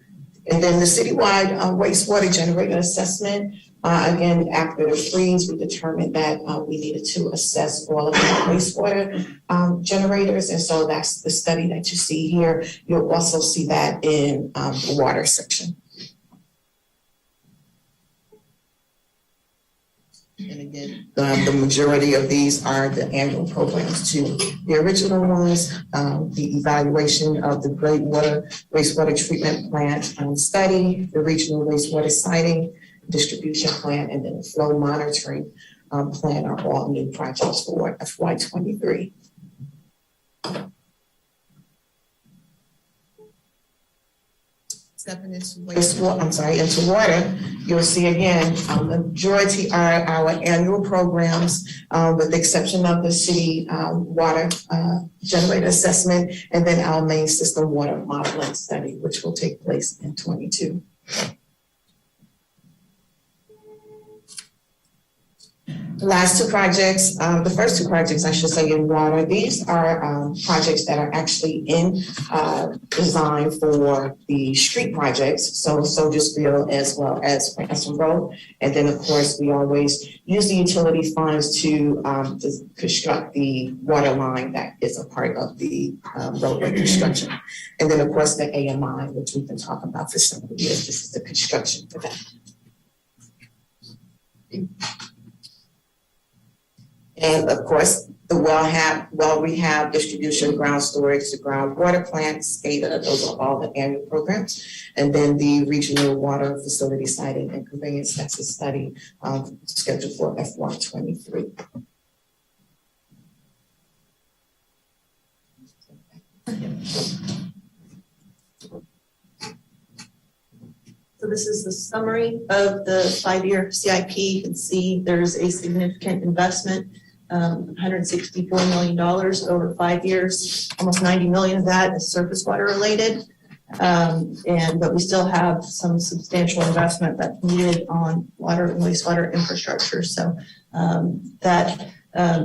And then the citywide wastewater generator assessment, again, after the freeze, we determined that we needed to assess all of the wastewater generators. And so that's the study that you see here. You'll also see that in the water section. And again, the majority of these are the annual programs too. The original ones, the evaluation of the Great Wastewater Treatment Plant study, the regional wastewater siting, distribution plan, and then the flow monitoring plan are all new projects for FY23. Stepping into into water, you'll see again, the majority are our annual programs, with the exception of the city water generator assessment, and then our main system water modeling study, which will take place in 22. The last two projects, the first two projects, I should say, in water, these are projects that are actually in design for the street projects, so Soldiersville as well as Ransom Road. And then, of course, we always use the utility funds to construct the water line that is a part of the roadway construction. And then, of course, the AMI, which we've been talking about for several years. This is the construction for that. And of course, the well rehab, distribution, ground storage, the groundwater plant, SCADA, those are all the annual programs. And then the regional water facility siting and conveyance, that's a study scheduled for FY23. So this is the summary of the 5-year CIP. You can see there's a significant investment, $164 million over 5 years. Almost 90 million of that is surface water related. But we still have some substantial investment that's needed on water and wastewater infrastructure. So that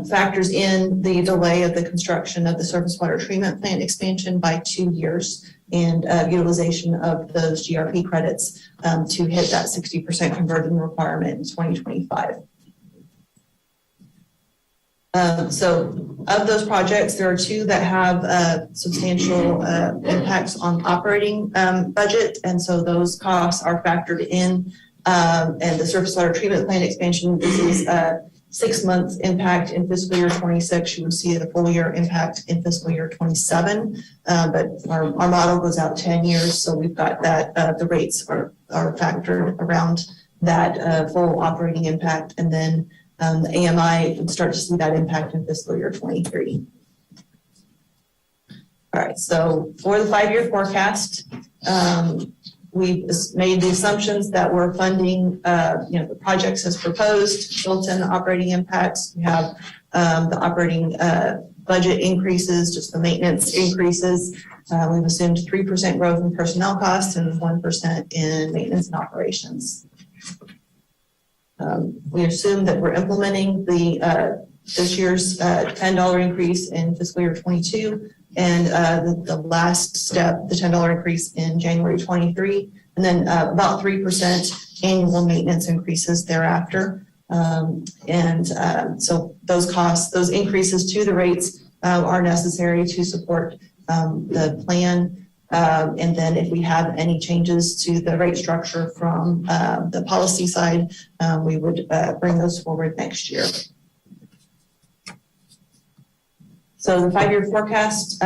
factors in the delay of the construction of the surface water treatment plant expansion by 2 years and utilization of those GRP credits to hit that 60% conversion requirement in 2025. So of those projects, there are two that have substantial impacts on operating budget. And so those costs are factored in. And the surface water treatment plant expansion, this is 6 months impact in fiscal year 26. You will see the full year impact in fiscal year 27. But our model goes out 10 years. So we've got that, the rates are factored around that full operating impact. And then the AMI would start to see that impact in fiscal year 23. All right, so for the 5-year forecast, we made the assumptions that we're funding, the projects as proposed, built in the operating impacts. We have the operating budget increases, just the maintenance increases. We've assumed 3% growth in personnel costs and 1% in maintenance and operations. We assume that we're implementing the this year's $10 increase in fiscal year 22 and the last step, the $10 increase in January 23, and then about 3% annual maintenance increases thereafter. So those costs, those increases to the rates are necessary to support the plan. And then if we have any changes to the rate structure from the policy side, we would bring those forward next year. So the 5-year forecast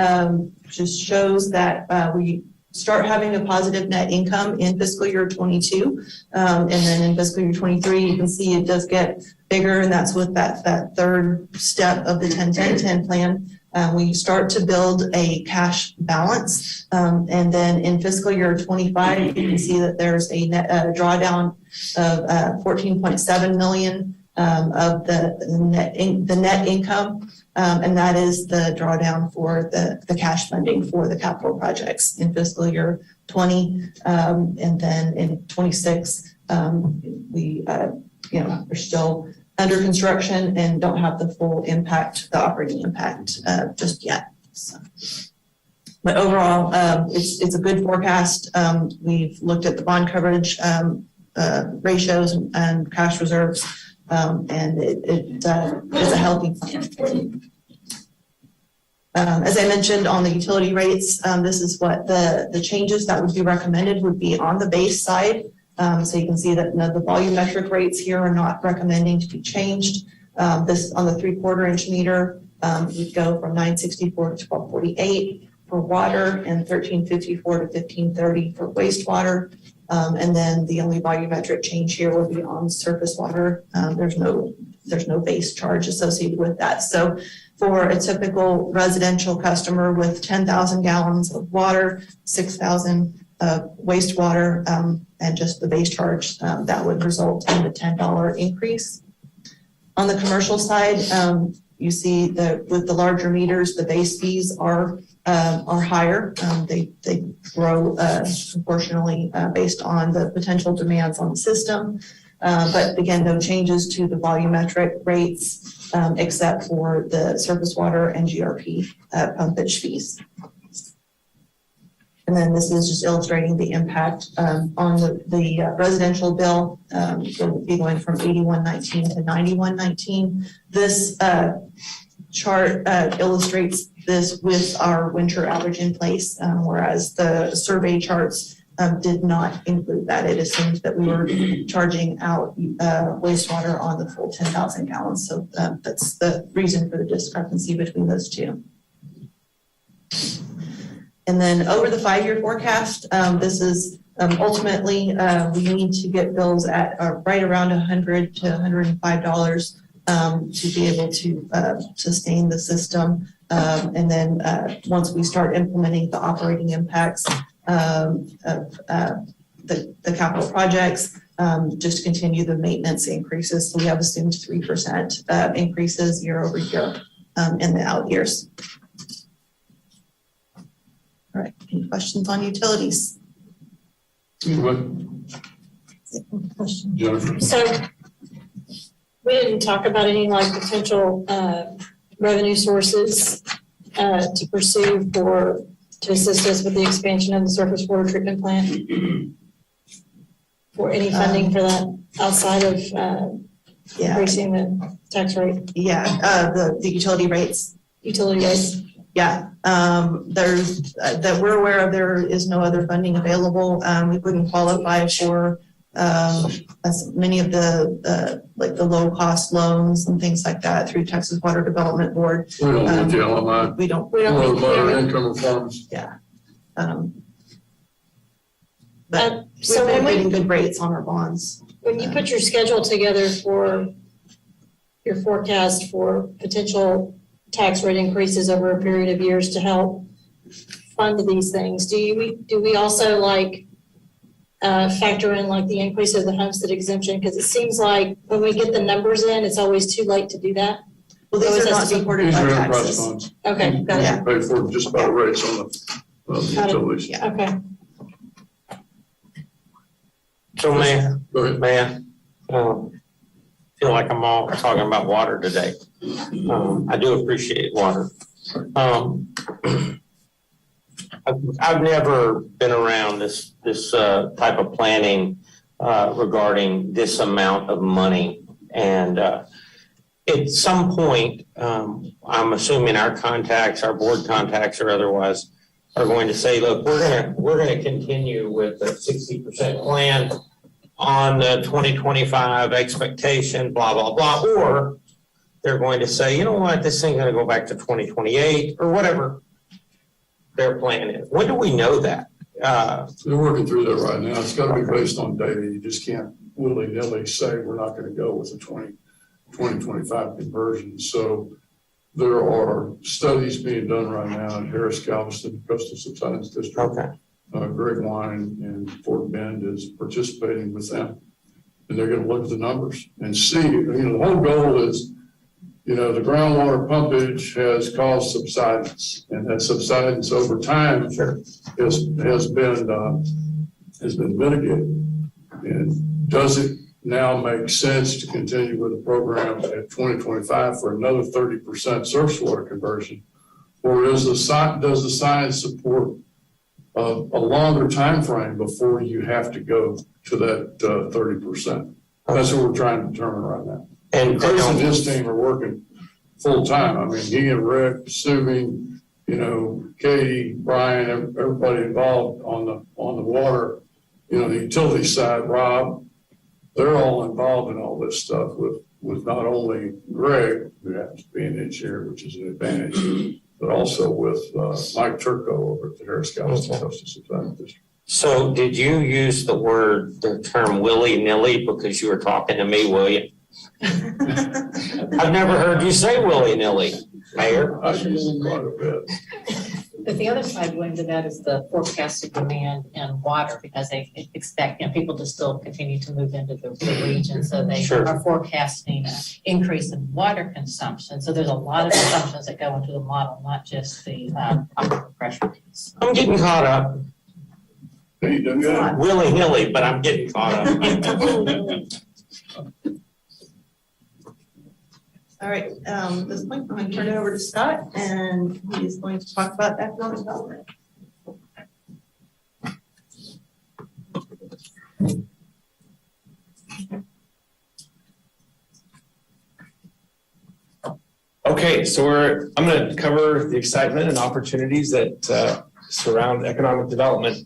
just shows that we start having a positive net income in fiscal year 22. And then in fiscal year 23, you can see it does get bigger, and that's with that third step of the 10-10-10 plan. We start to build a cash balance. And then in fiscal year 25, you can see that there's a net drawdown of 14.7 million of the net income. And that is the drawdown for the cash funding for the capital projects in fiscal year 20. And then in 26, we are still under construction and don't have the full impact, the operating impact just yet. So But overall, it's a good forecast. We've looked at the bond coverage ratios and cash reserves, and it's a healthy plan. As I mentioned on the utility rates, this is what the changes that would be recommended would be on the base side. So you can see that the volumetric rates here are not recommending to be changed. This on the 3/4 inch meter, we'd go from 964 to 1248 for water and 1354 to 1530 for wastewater. And then the only volumetric change here will be on surface water. There's no base charge associated with that. So for a typical residential customer with 10,000 gallons of water, 6,000 of wastewater, and just the base charge, that would result in the $10 increase. On the commercial side, you see that with the larger meters, the base fees are higher. They grow proportionally based on the potential demands on the system. But again, no changes to the volumetric rates except for the surface water and GRP pumpage fees. And then this is just illustrating the impact on the residential bill. Will be going from 8119 to 9119. This chart illustrates this with our winter average in place, whereas the survey charts did not include that. It assumed that we were charging out wastewater on the full 10,000 gallons. So that's the reason for the discrepancy between those two. And then over the 5-year forecast, this is ultimately we need to get bills at right around $100 to $105 to be able to sustain the system. And then once we start implementing the operating impacts of the capital projects, just continue the maintenance increases. So we have assumed 3% increases year over year in the out years. All right, any questions on utilities? Jennifer? So we didn't talk about any like potential revenue sources to pursue to assist us with the expansion of the surface water treatment plant, for any funding for that outside of increasing the tax rate. Yeah, the utility rates. Utility rates. Yeah, there's that we're aware of. There is no other funding available. We wouldn't qualify for as many of the like the low cost loans and things like that through Texas Water Development Board. We don't want the LMI. We don't. Lower income farms. Yeah. But So we're when getting good rates on our bonds. When you put your schedule together for your forecast for potential tax rate increases over a period of years to help fund these things, do we also like factor in like the increase of the homestead exemption? Because it seems like when we get the numbers in, it's always too late to do that. Well, these are not supported These by are enterprise taxes. funds. Okay, got it. Pay for just about rates on the utilities. Yeah. Okay. So Mayor, Go ahead. Mayor, feel like I'm all talking about water today. I do appreciate water. I've never been around this type of planning regarding this amount of money. And at some point, I'm assuming our contacts, our board contacts or otherwise, are going to say, look, we're gonna continue with the 60% plan on the 2025 expectation, blah, blah, blah. Or they're going to say, you know what, this thing's gonna go back to 2028 or whatever their plan is. When do we know that? They're working through that right now. It's got to be based on data. You just can't willy-nilly say we're not going to go with the 2025 conversion. So there are studies being done right now in Harris, Galveston, Coastal Subsidence District. Okay. Greg Wine and Fort Bend is participating with them. And they're going to look at the numbers and see, the whole goal is, the groundwater pumpage has caused subsidence, and that subsidence over time has been mitigated. And does it now make sense to continue with the program at 2025 for another 30% surface water conversion, Or does the science support a longer time frame before you have to go to that 30%? That's what we're trying to determine right now. And Chris and his team are working full time. I mean, he and Rick, Subi, Katie, Brian, everybody involved on the water, the utility side, Rob, they're all involved in all this stuff with not only Greg, who happens to be an engineer, which is an advantage, but also with Mike Turco over at the Harris County Coastal Supply District. so did you use the term willy-nilly because you were talking to me, William? I've never heard you say willy-nilly, Mayor. I use it quite a bit. But the other side going to that is the forecasted demand in water, because they expect, people to still continue to move into the region. So they Sure. are forecasting an increase in water consumption. So there's a lot of assumptions that go into the model, not just the aquifer pressure piece. I'm getting caught up. Hey, you done good. Willy-nilly, but I'm getting caught up. All right, at this point, I'm going to turn it over to Scott, and he is going to talk about economic development. Okay, so I'm going to cover the excitement and opportunities that surround economic development.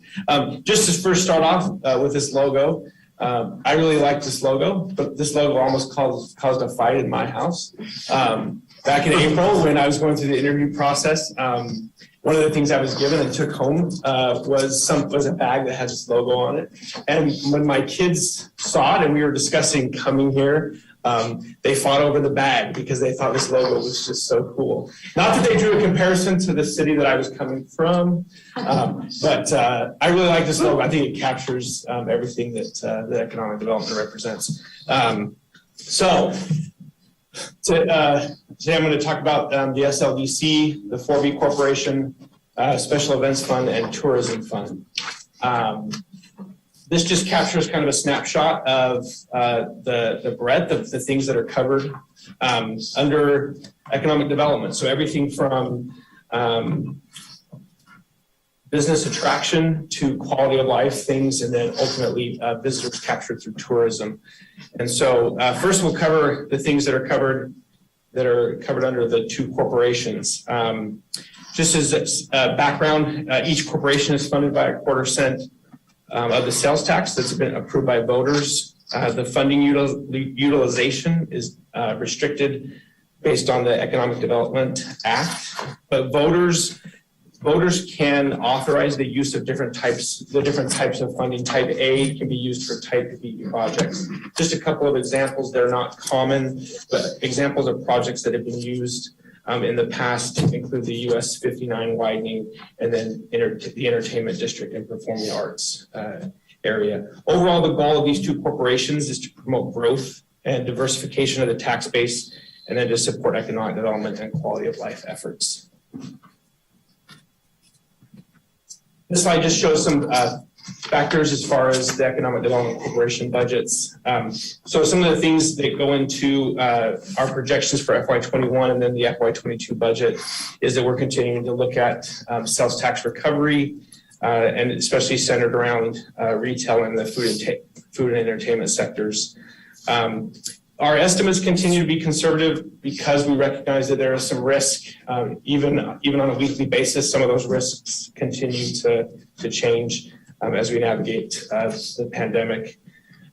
Just to first start off with this logo, I really like this logo, but this logo almost caused a fight in my house. Back in April, when I was going through the interview process, one of the things I was given and took home was a bag that has this logo on it. And when my kids saw it and we were discussing coming here, they fought over the bag because they thought this logo was just so cool. Not that they drew a comparison to the city that I was coming from, but I really like this logo. I think it captures everything that the economic development represents. Today I'm going to talk about the SLDC, the 4B Corporation, Special Events Fund, and Tourism Fund. This just captures kind of a snapshot of the breadth of the things that are covered under economic development. So everything from business attraction to quality of life things, and then ultimately visitors captured through tourism. And so first we'll cover the things that are covered under the two corporations. Just as background, each corporation is funded by 1/4 cent of the sales tax that's been approved by voters. The funding utilization is restricted based on the Economic Development Act, but voters can authorize the use of different types of funding. Type A can be used for type B projects. Just a couple of examples, they're not common, but examples of projects that have been used in the past include the US 59 widening, and then the entertainment district and performing arts area. Overall, the goal of these two corporations is to promote growth and diversification of the tax base, and then to support economic development and quality of life efforts. This slide just shows some factors as far as the Economic Development Corporation budgets. So some of the things that go into our projections for FY21 and then the FY22 budget is that we're continuing to look at sales tax recovery, and especially centered around retail and the food and entertainment sectors. Our estimates continue to be conservative because we recognize that there is some risk, even on a weekly basis. Some of those risks continue to change as we navigate the pandemic.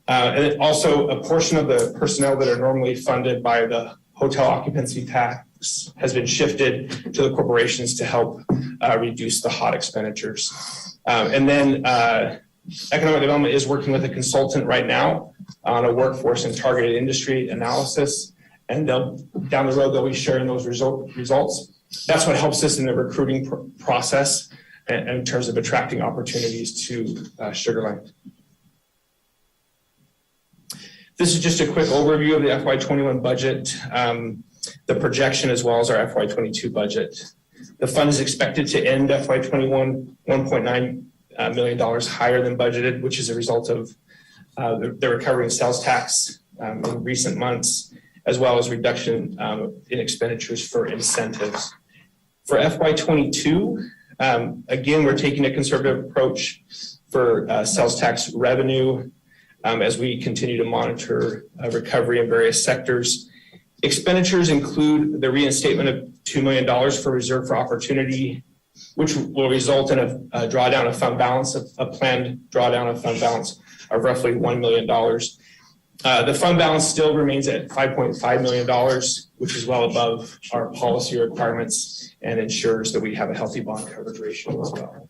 And then also a portion of the personnel that are normally funded by the hotel occupancy tax has been shifted to the corporations to help reduce the hot expenditures. And then economic development is working with a consultant right now on a workforce and targeted industry analysis, and down the road they'll be sharing those results. That's what helps us in the recruiting process and in terms of attracting opportunities to Sugar Land. This is just a quick overview of the FY21 budget, the projection as well as our FY22 budget. The fund is expected to end FY21 $1.9 million higher than budgeted, which is a result of the recovery in sales tax in recent months, as well as reduction in expenditures for incentives. For FY22, again, we're taking a conservative approach for sales tax revenue as we continue to monitor recovery in various sectors. Expenditures include the reinstatement of $2 million for reserve for opportunity, which will result in a drawdown of fund balance, a planned drawdown of fund balance of roughly $1 million. The fund balance still remains at $5.5 million, which is well above our policy requirements and ensures that we have a healthy bond coverage ratio as well.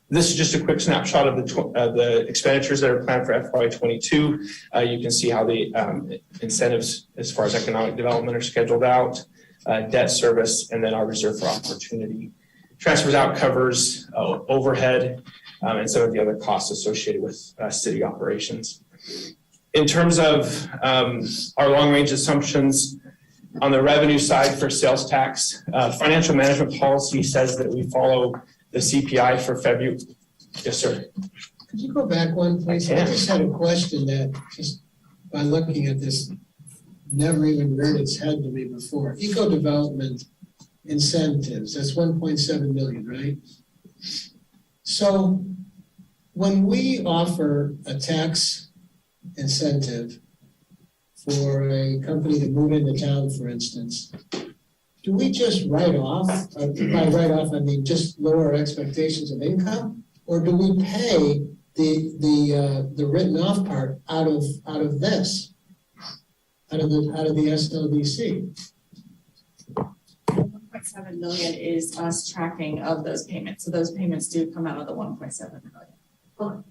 This is just a quick snapshot of the expenditures that are planned for FY22. You can see how the incentives as far as economic development are scheduled out, debt service, and then our reserve for opportunity. Transfers out covers overhead and some of the other costs associated with city operations. In terms of our long-range assumptions on the revenue side for sales tax, financial management policy says that we follow the CPI for February. Yes, sir. Could you go back one, please? I just had a question that, just by looking at this, never even reared its head to me before. Eco-development incentives, that's 1.7 million, right? So when we offer a tax incentive for a company to move into town, for instance, do we just write off, by write off, I mean just lower expectations of income? Or do we pay the written off part out of this, out of the SLDC? 1.7 million is us tracking of those payments. So those payments do come out of the 1.7 million.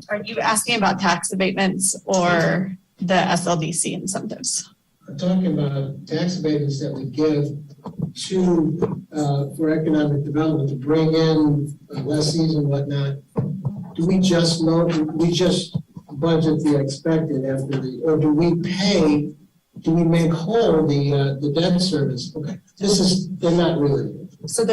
Are you asking about tax abatements or the SLDC incentives? I'm talking about tax abatements that we give to, for economic development to bring in lessees and whatnot. Do we just budget the expected after or do we make whole the debt service? Okay, they're not really. So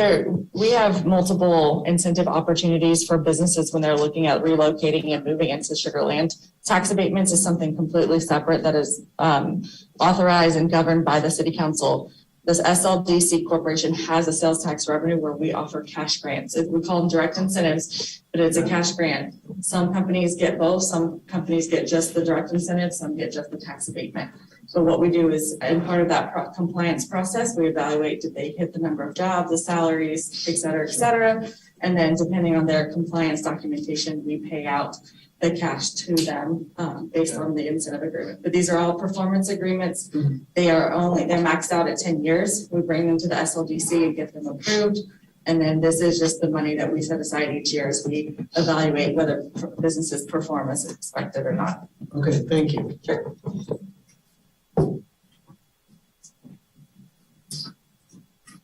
we have multiple incentive opportunities for businesses when they're looking at relocating and moving into Sugar Land. Tax abatements is something completely separate that is authorized and governed by the city council. This SLDC corporation has a sales tax revenue where we offer cash grants. We call them direct incentives, but it's a cash grant. Some companies get both. Some companies get just the direct incentive. Some get just the tax abatement. So what we do is, in part of that compliance process, we evaluate, did they hit the number of jobs, the salaries, et cetera, et cetera. And then depending on their compliance documentation, we pay out the cash to them based on the incentive agreement. But these are all performance agreements. They're maxed out at 10 years. We bring them to the SLDC and get them approved. And then this is just the money that we set aside each year as we evaluate whether businesses perform as expected or not. Okay, thank you. Sure.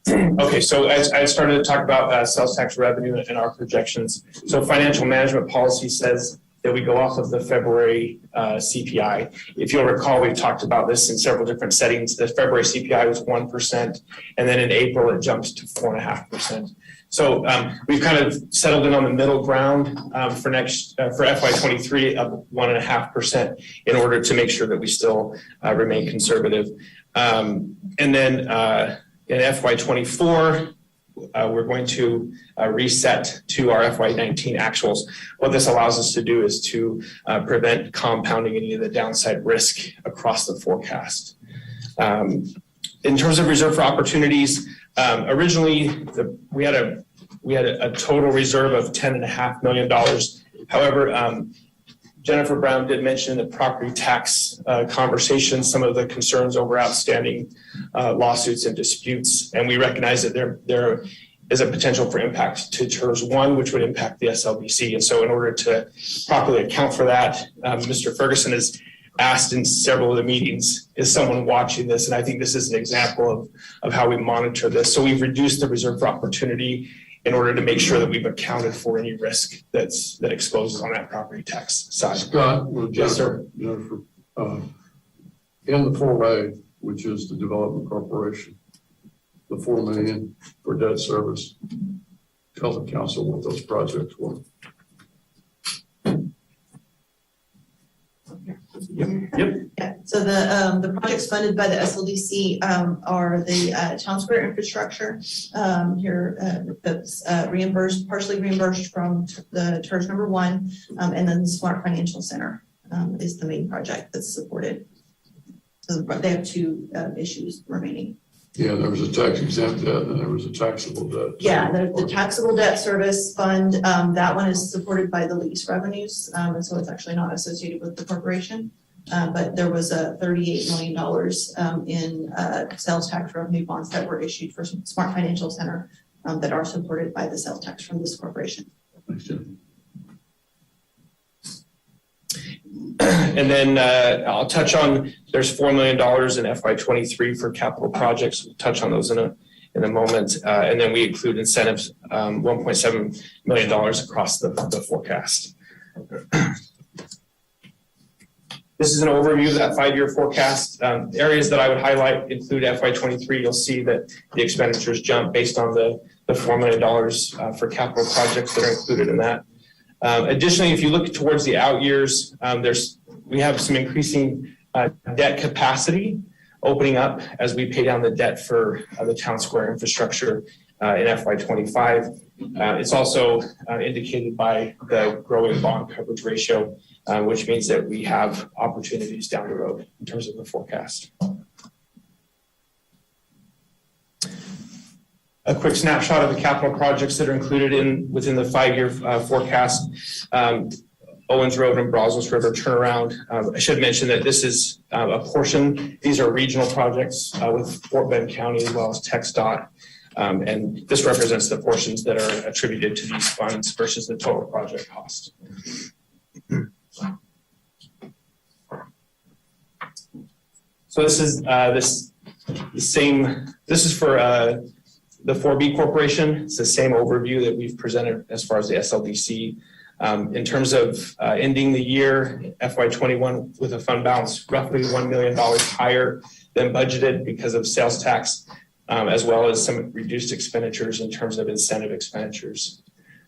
Okay, so as I started to talk about sales tax revenue and our projections. So financial management policy says that we go off of the February CPI. If you'll recall, we've talked about this in several different settings. The February CPI was 1%, and then in April it jumped to 4.5%. So we've kind of settled in on the middle ground for FY23 of 1.5% in order to make sure that we still remain conservative. And then in FY24, we're going to reset to our FY19 actuals. What this allows us to do is to prevent compounding any of the downside risk across the forecast. In terms of reserve for opportunities, originally we had a total reserve of $10.5 million. However, Jennifer Brown did mention in the property tax conversation some of the concerns over outstanding lawsuits and disputes, and we recognize that there is a potential for impact to TERS 1, which would impact the SLBC. And so in order to properly account for that, Mr. Ferguson has asked in several of the meetings, is someone watching this? And I think this is an example of how we monitor this. So we've reduced the reserve for opportunity in order to make sure that we've accounted for any risk that exposes on that property tax side. Scott, Yes, sir. Jennifer, in the 4A, which is the Development Corporation, the $4 million for debt service, tell the council what those projects were. Yep. So the projects funded by the SLDC are the town square infrastructure that's reimbursed, partially reimbursed from the TERS number 1, and then the Smart Financial Center is the main project that's supported. So they have 2 issues remaining. Yeah, there was a tax exempt debt and there was a taxable debt. Yeah, the taxable debt service fund, that one is supported by the lease revenues, and so it's actually not associated with the corporation. But there was a $38 million in sales tax revenue bonds that were issued for Smart Financial Center that are supported by the sales tax from this corporation. Thanks, Jim. And then I'll touch on, there's $4 million in FY23 for capital projects. We'll touch on those in a moment. And then we include incentives, $1.7 million across the forecast. This is an overview of that 5-year forecast. Areas that I would highlight include FY23. You'll see that the expenditures jump based on the $4 million for capital projects that are included in that. Additionally, if you look towards the out years, we have some increasing debt capacity opening up as we pay down the debt for the town square infrastructure in FY25. It's also indicated by the growing bond coverage ratio, which means that we have opportunities down the road in terms of the forecast. A quick snapshot of the capital projects that are included within the 5-year forecast. Owens Road and Brazos River turnaround. I should mention that this is a portion. These are regional projects with Fort Bend County as well as TxDOT. And this represents the portions that are attributed to these funds versus the total project cost. So this is this is for the 4B Corporation. It's the same overview that we've presented as far as the SLDC. In terms of ending the year, FY21 with a fund balance roughly $1 million higher than budgeted because of sales tax, as well as some reduced expenditures in terms of incentive expenditures.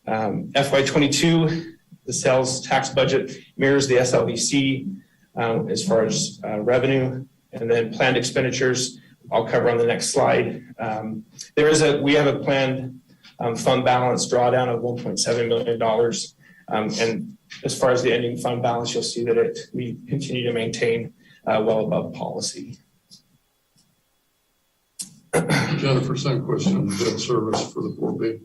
FY22, the sales tax budget mirrors the SLDC as far as revenue, and then planned expenditures I'll cover on the next slide. We have a planned fund balance drawdown of $1.7 million. And as far as the ending fund balance, you'll see that we continue to maintain well above policy. Jennifer, same question on the debt service for the 4B.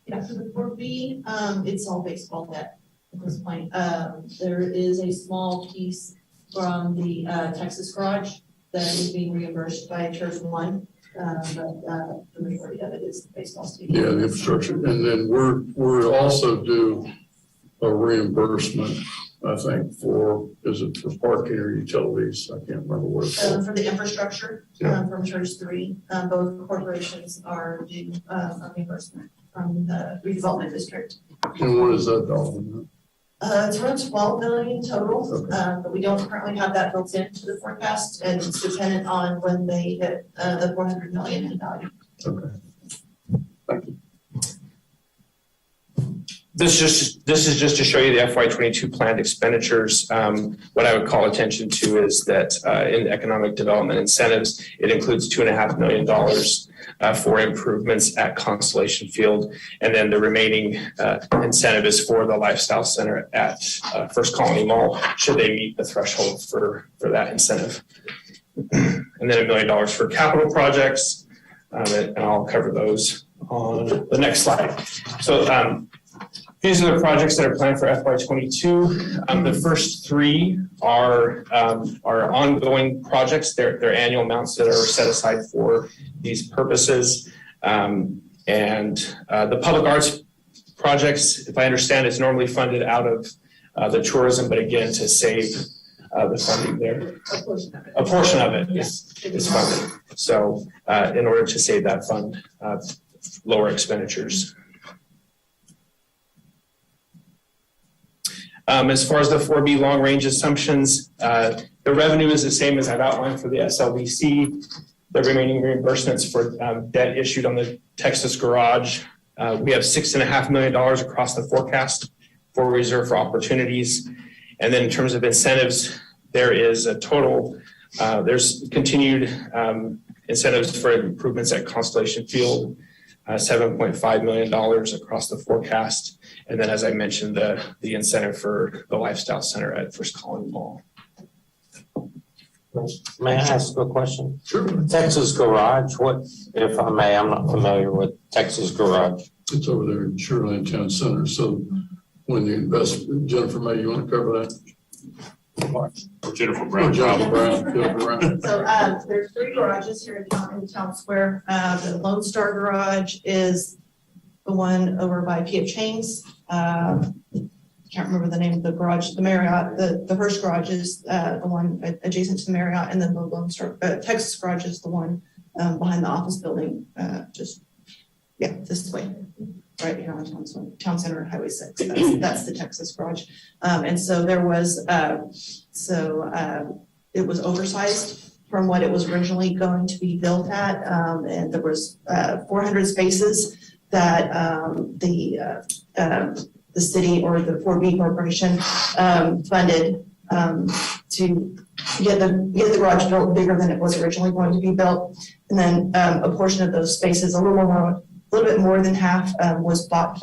Yeah, so the 4B, it's all baseball debt at this point. There is a small piece from the Texas garage that is being reimbursed by TERS 1, but the majority of it is baseball stadium. Yeah, the infrastructure. And then we're also due a reimbursement, I think, is it for parking or utilities? I can't remember what it's called. For the infrastructure, from TERS 3, both corporations are due a reimbursement from the redevelopment district. And what is that dollar? It's around $12 million total, but we don't currently have that built into the forecast, and it's dependent on when they hit the $400 million in value. Okay. Thank you. This is just to show you the FY22 planned expenditures. What I would call attention to is that in economic development incentives, it includes $2.5 million for improvements at Constellation Field. And then the remaining incentive is for the Lifestyle Center at First Colony Mall, should they meet the threshold for that incentive. And then $1 million for capital projects, and I'll cover those on the next slide. So these are the projects that are planned for FY22. The first 3 are ongoing projects. They're annual amounts that are set aside for these purposes. And the public arts projects, if I understand, is normally funded out of the tourism, but again, to save the funding there. A portion of it is funded. So in order to save that fund, lower expenditures. As far as the 4B long range assumptions, the revenue is the same as I've outlined for the SLDC. The remaining reimbursements for debt issued on the Texas garage. We have $6.5 million across the forecast for reserve for opportunities. And then in terms of incentives, there is a total, there's continued incentives for improvements at Constellation Field, $7.5 million across the forecast. And then, as I mentioned, the incentive for the Lifestyle Center at First Colony Mall. May I ask a question? Sure. Texas Garage, what, if I may, I'm not familiar with Texas Garage. It's over there in Sugarland Town Center. So when you invest, Jennifer, May, you want to cover that? Jennifer Brown. Jennifer Brown. So there's 3 garages here in Town Square. The Lone Star Garage is the one over by P.F. Chang's. Can't remember the name of the garage. The Marriott, the Hearst Garage is the one adjacent to the Marriott, and then the Lone Star Texas Garage is the one behind the office building. This way, right here on Town Center, Highway 6. That's the Texas Garage, and so there was it was oversized from what it was originally going to be built at, and there was 400 spaces that the city or the 4B Corporation funded to get the garage built bigger than it was originally going to be built. And then a portion of those spaces, a little bit more than half, was bought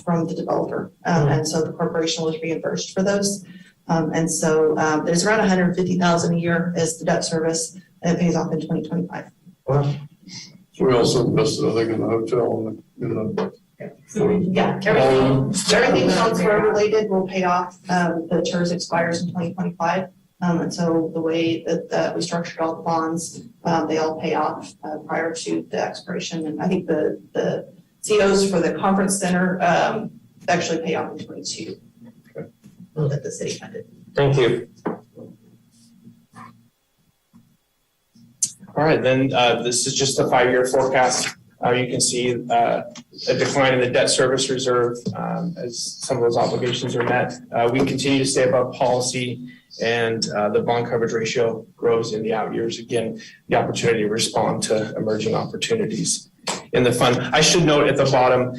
from the developer. And so the corporation was reimbursed for those. And so there's around $150,000 a year as the debt service, and it pays off in 2025. So we also invested, I think, in the hotel Yeah, everything Town Square related will pay off. The TERS expires in 2025. And so the way that we structured all the bonds, they all pay off prior to the expiration. And I think the COs for the conference center actually pay off in 22 that the city funded. Thank you. All right, then this is just a 5-year forecast. You can see a decline in the debt service reserve as some of those obligations are met. We continue to stay above policy, and the bond coverage ratio grows in the out years. Again, the opportunity to respond to emerging opportunities in the fund. I should note at the bottom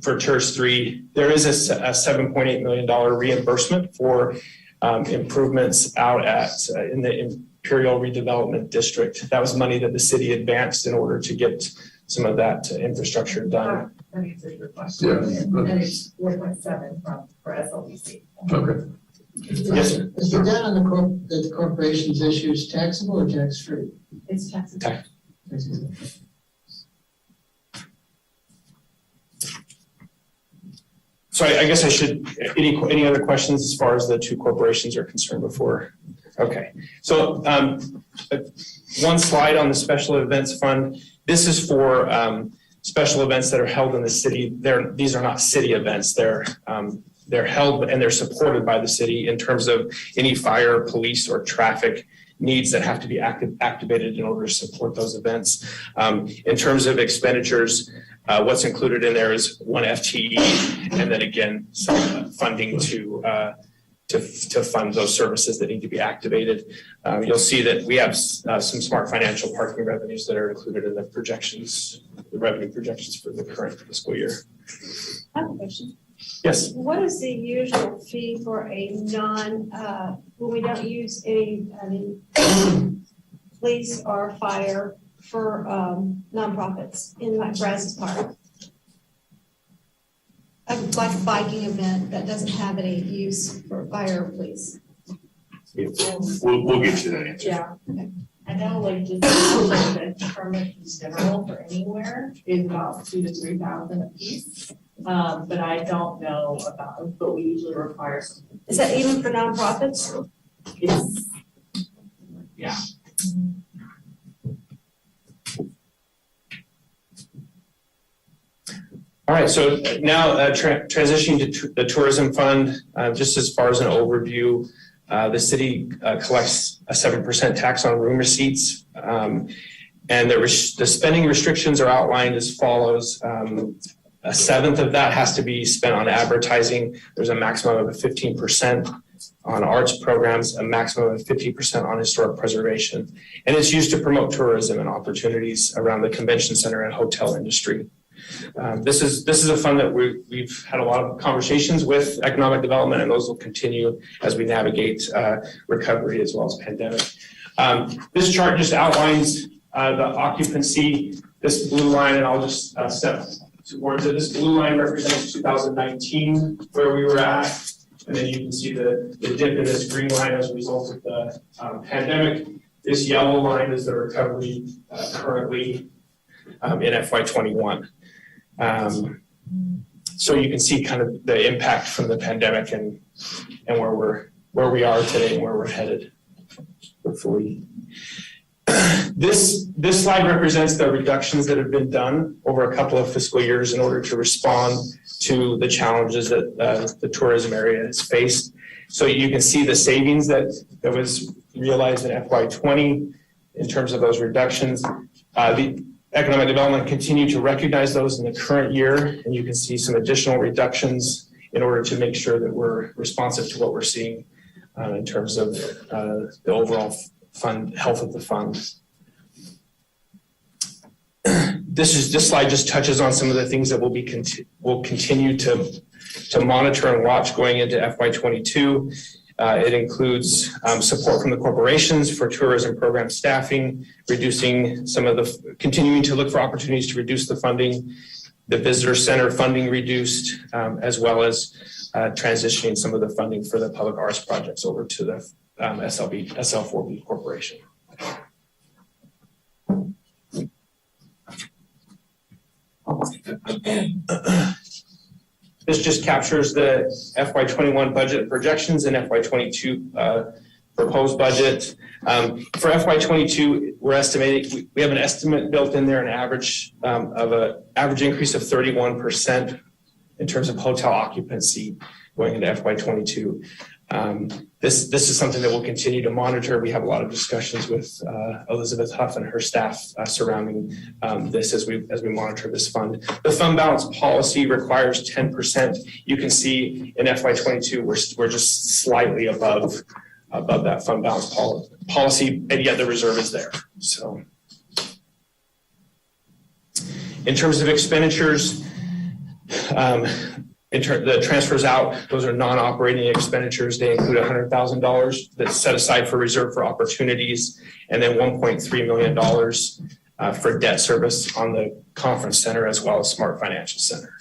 for TERS 3, there is a $7.8 million reimbursement for improvements out at in the Imperial Redevelopment District. That was money that the city advanced in order to get some of that infrastructure done. That answers your question. Yeah. And it's 4.7 for SLBC. Okay. Yes, sir. Is the debt on the corporation's issues taxable or tax-free? It's taxable. So I guess I should, any other questions as far as the 2 corporations are concerned before? Okay, so one slide on the special events fund. This is for special events that are held in the city. These are not city events. They're held and they're supported by the city in terms of any fire, police, or traffic needs that have to be activated in order to support those events. In terms of expenditures, what's included in there is 1 FTE, and then again, some funding to fund those services that need to be activated. You'll see that we have some smart financial parking revenues that are included in the projections, the revenue projections for the current fiscal year. I have a question. Yes. What is the usual fee for a when we don't use any police or fire for nonprofits in like Brazos Park? Like a biking event that doesn't have any use for fire or police? We'll get you that answer. Yeah. I know like just the permit in general for anywhere is about $2,000 to $3,000 a piece. But I don't know about, but we usually require something. Is that even for nonprofits? It's, yeah. All right, so now transitioning to the tourism fund, just as far as an overview, the city collects a 7% tax on room receipts. And the spending restrictions are outlined as follows. 1/7 of that has to be spent on advertising. There's a maximum of 15% on arts programs, a maximum of 50% on historic preservation. And it's used to promote tourism and opportunities around the convention center and hotel industry. This is a fund that we've had a lot of conversations with economic development, and those will continue as we navigate recovery as well as pandemic. This chart just outlines the occupancy, this blue line, and I'll just step towards it. This blue line represents 2019, where we were at, and then you can see the dip in this green line as a result of the pandemic. This yellow line is the recovery currently in FY21. So you can see kind of the impact from the pandemic and where we are today and where we're headed, hopefully. This slide represents the reductions that have been done over a couple of fiscal years in order to respond to the challenges that the tourism area has faced. So you can see the savings that was realized in FY20 in terms of those reductions. The economic development continue to recognize those in the current year, and you can see some additional reductions in order to make sure that we're responsive to what we're seeing in terms of the overall fund health of the fund. This slide just touches on some of the things that we'll continue to monitor and watch going into FY22. It includes support from the corporations for tourism program staffing, reducing continuing to look for opportunities to reduce the funding, the visitor center funding reduced, as well as transitioning some of the funding for the public arts projects over to the SL4B Corporation. This just captures the FY21 budget projections and FY22 proposed budget. For FY22, we're estimating, we have an estimate built in there, an average increase of 31% in terms of hotel occupancy going into FY22. This is something that we'll continue to monitor. We have a lot of discussions with Elizabeth Huff and her staff surrounding this as we monitor this fund. The fund balance policy requires 10%. You can see in FY22 we're just slightly above that fund balance policy, and yet the reserve is there. So, in terms of expenditures. The transfers out, those are non-operating expenditures. They include $100,000 that's set aside for reserve for opportunities, and then $1.3 million for debt service on the conference center as well as Smart Financial Center.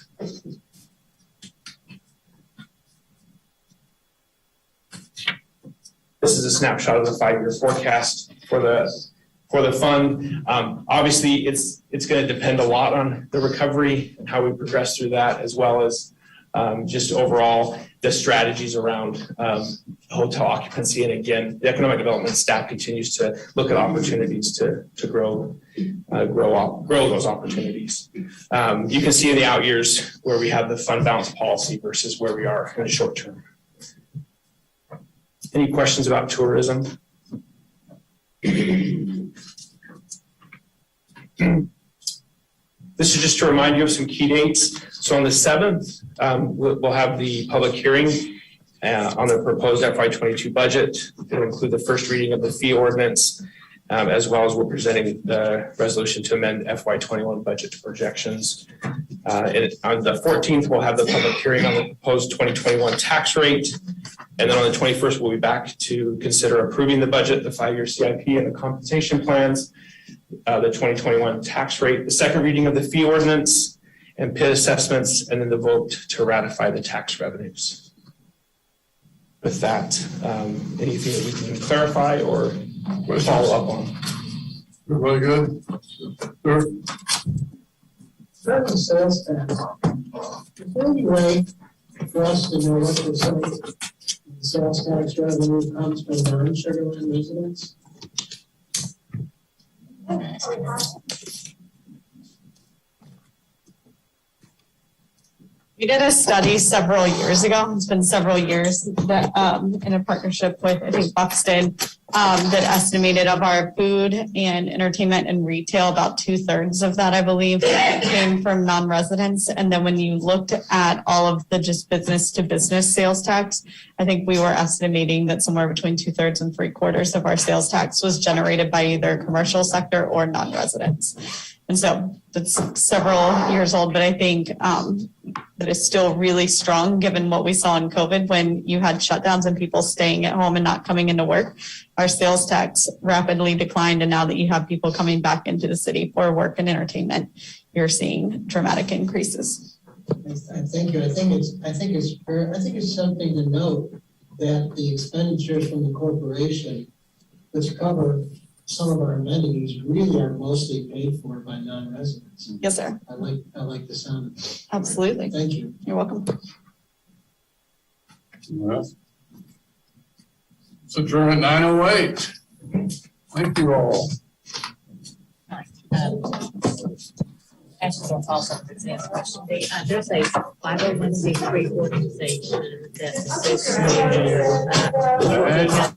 This is a snapshot of the 5-year forecast for the fund. Obviously, it's going to depend a lot on the recovery and how we progress through that, as well as just overall the strategies around hotel occupancy. And again, the economic development staff continues to look at opportunities to grow those opportunities. You can see in the out years where we have the fund balance policy versus where we are in the short term. Any questions about tourism? This is just to remind you of some key dates. So on the 7th, we'll have the public hearing on the proposed FY22 budget. It'll include the first reading of the fee ordinance, as well as we're presenting the resolution to amend FY21 budget projections. And on the 14th, we'll have the public hearing on the proposed 2021 tax rate. And then on the 21st, we'll be back to consider approving the budget, the 5-year CIP, and the compensation plans. The 2021 tax rate, the second reading of the fee ordinance and PID assessments, and then the vote to ratify the tax revenues. With that, anything that we can clarify or follow up on? Everybody good? Sure. Federal sales tax. Is there any way for us to know what percentage of the sales tax revenue comes from non-Sugarland residents? We did a study several years ago. It's been several years that in a partnership with, I think, Buxton, that estimated of our food and entertainment and retail, about 2/3 of that, I believe, came from non-residents. And then when you looked at all of the just business to business sales tax, I think we were estimating that somewhere between 2/3 and 3/4 of our sales tax was generated by either commercial sector or non-residents. And so that's several years old, but I think that is still really strong given what we saw in COVID when you had shutdowns and people staying at home and not coming into work. Our sales tax rapidly declined, and now that you have people coming back into the city for work and entertainment, you're seeing dramatic increases. Thank you. I think it's something to note that the expenditures from the corporation, which cover some of our amenities, really are mostly paid for by non-residents. Yes, sir. I like the sound of it. Absolutely. Thank you. You're welcome. So adjourn at 9:08. Thank you all. Actually, that's also the next question. There's a 501c3 organization that's associated with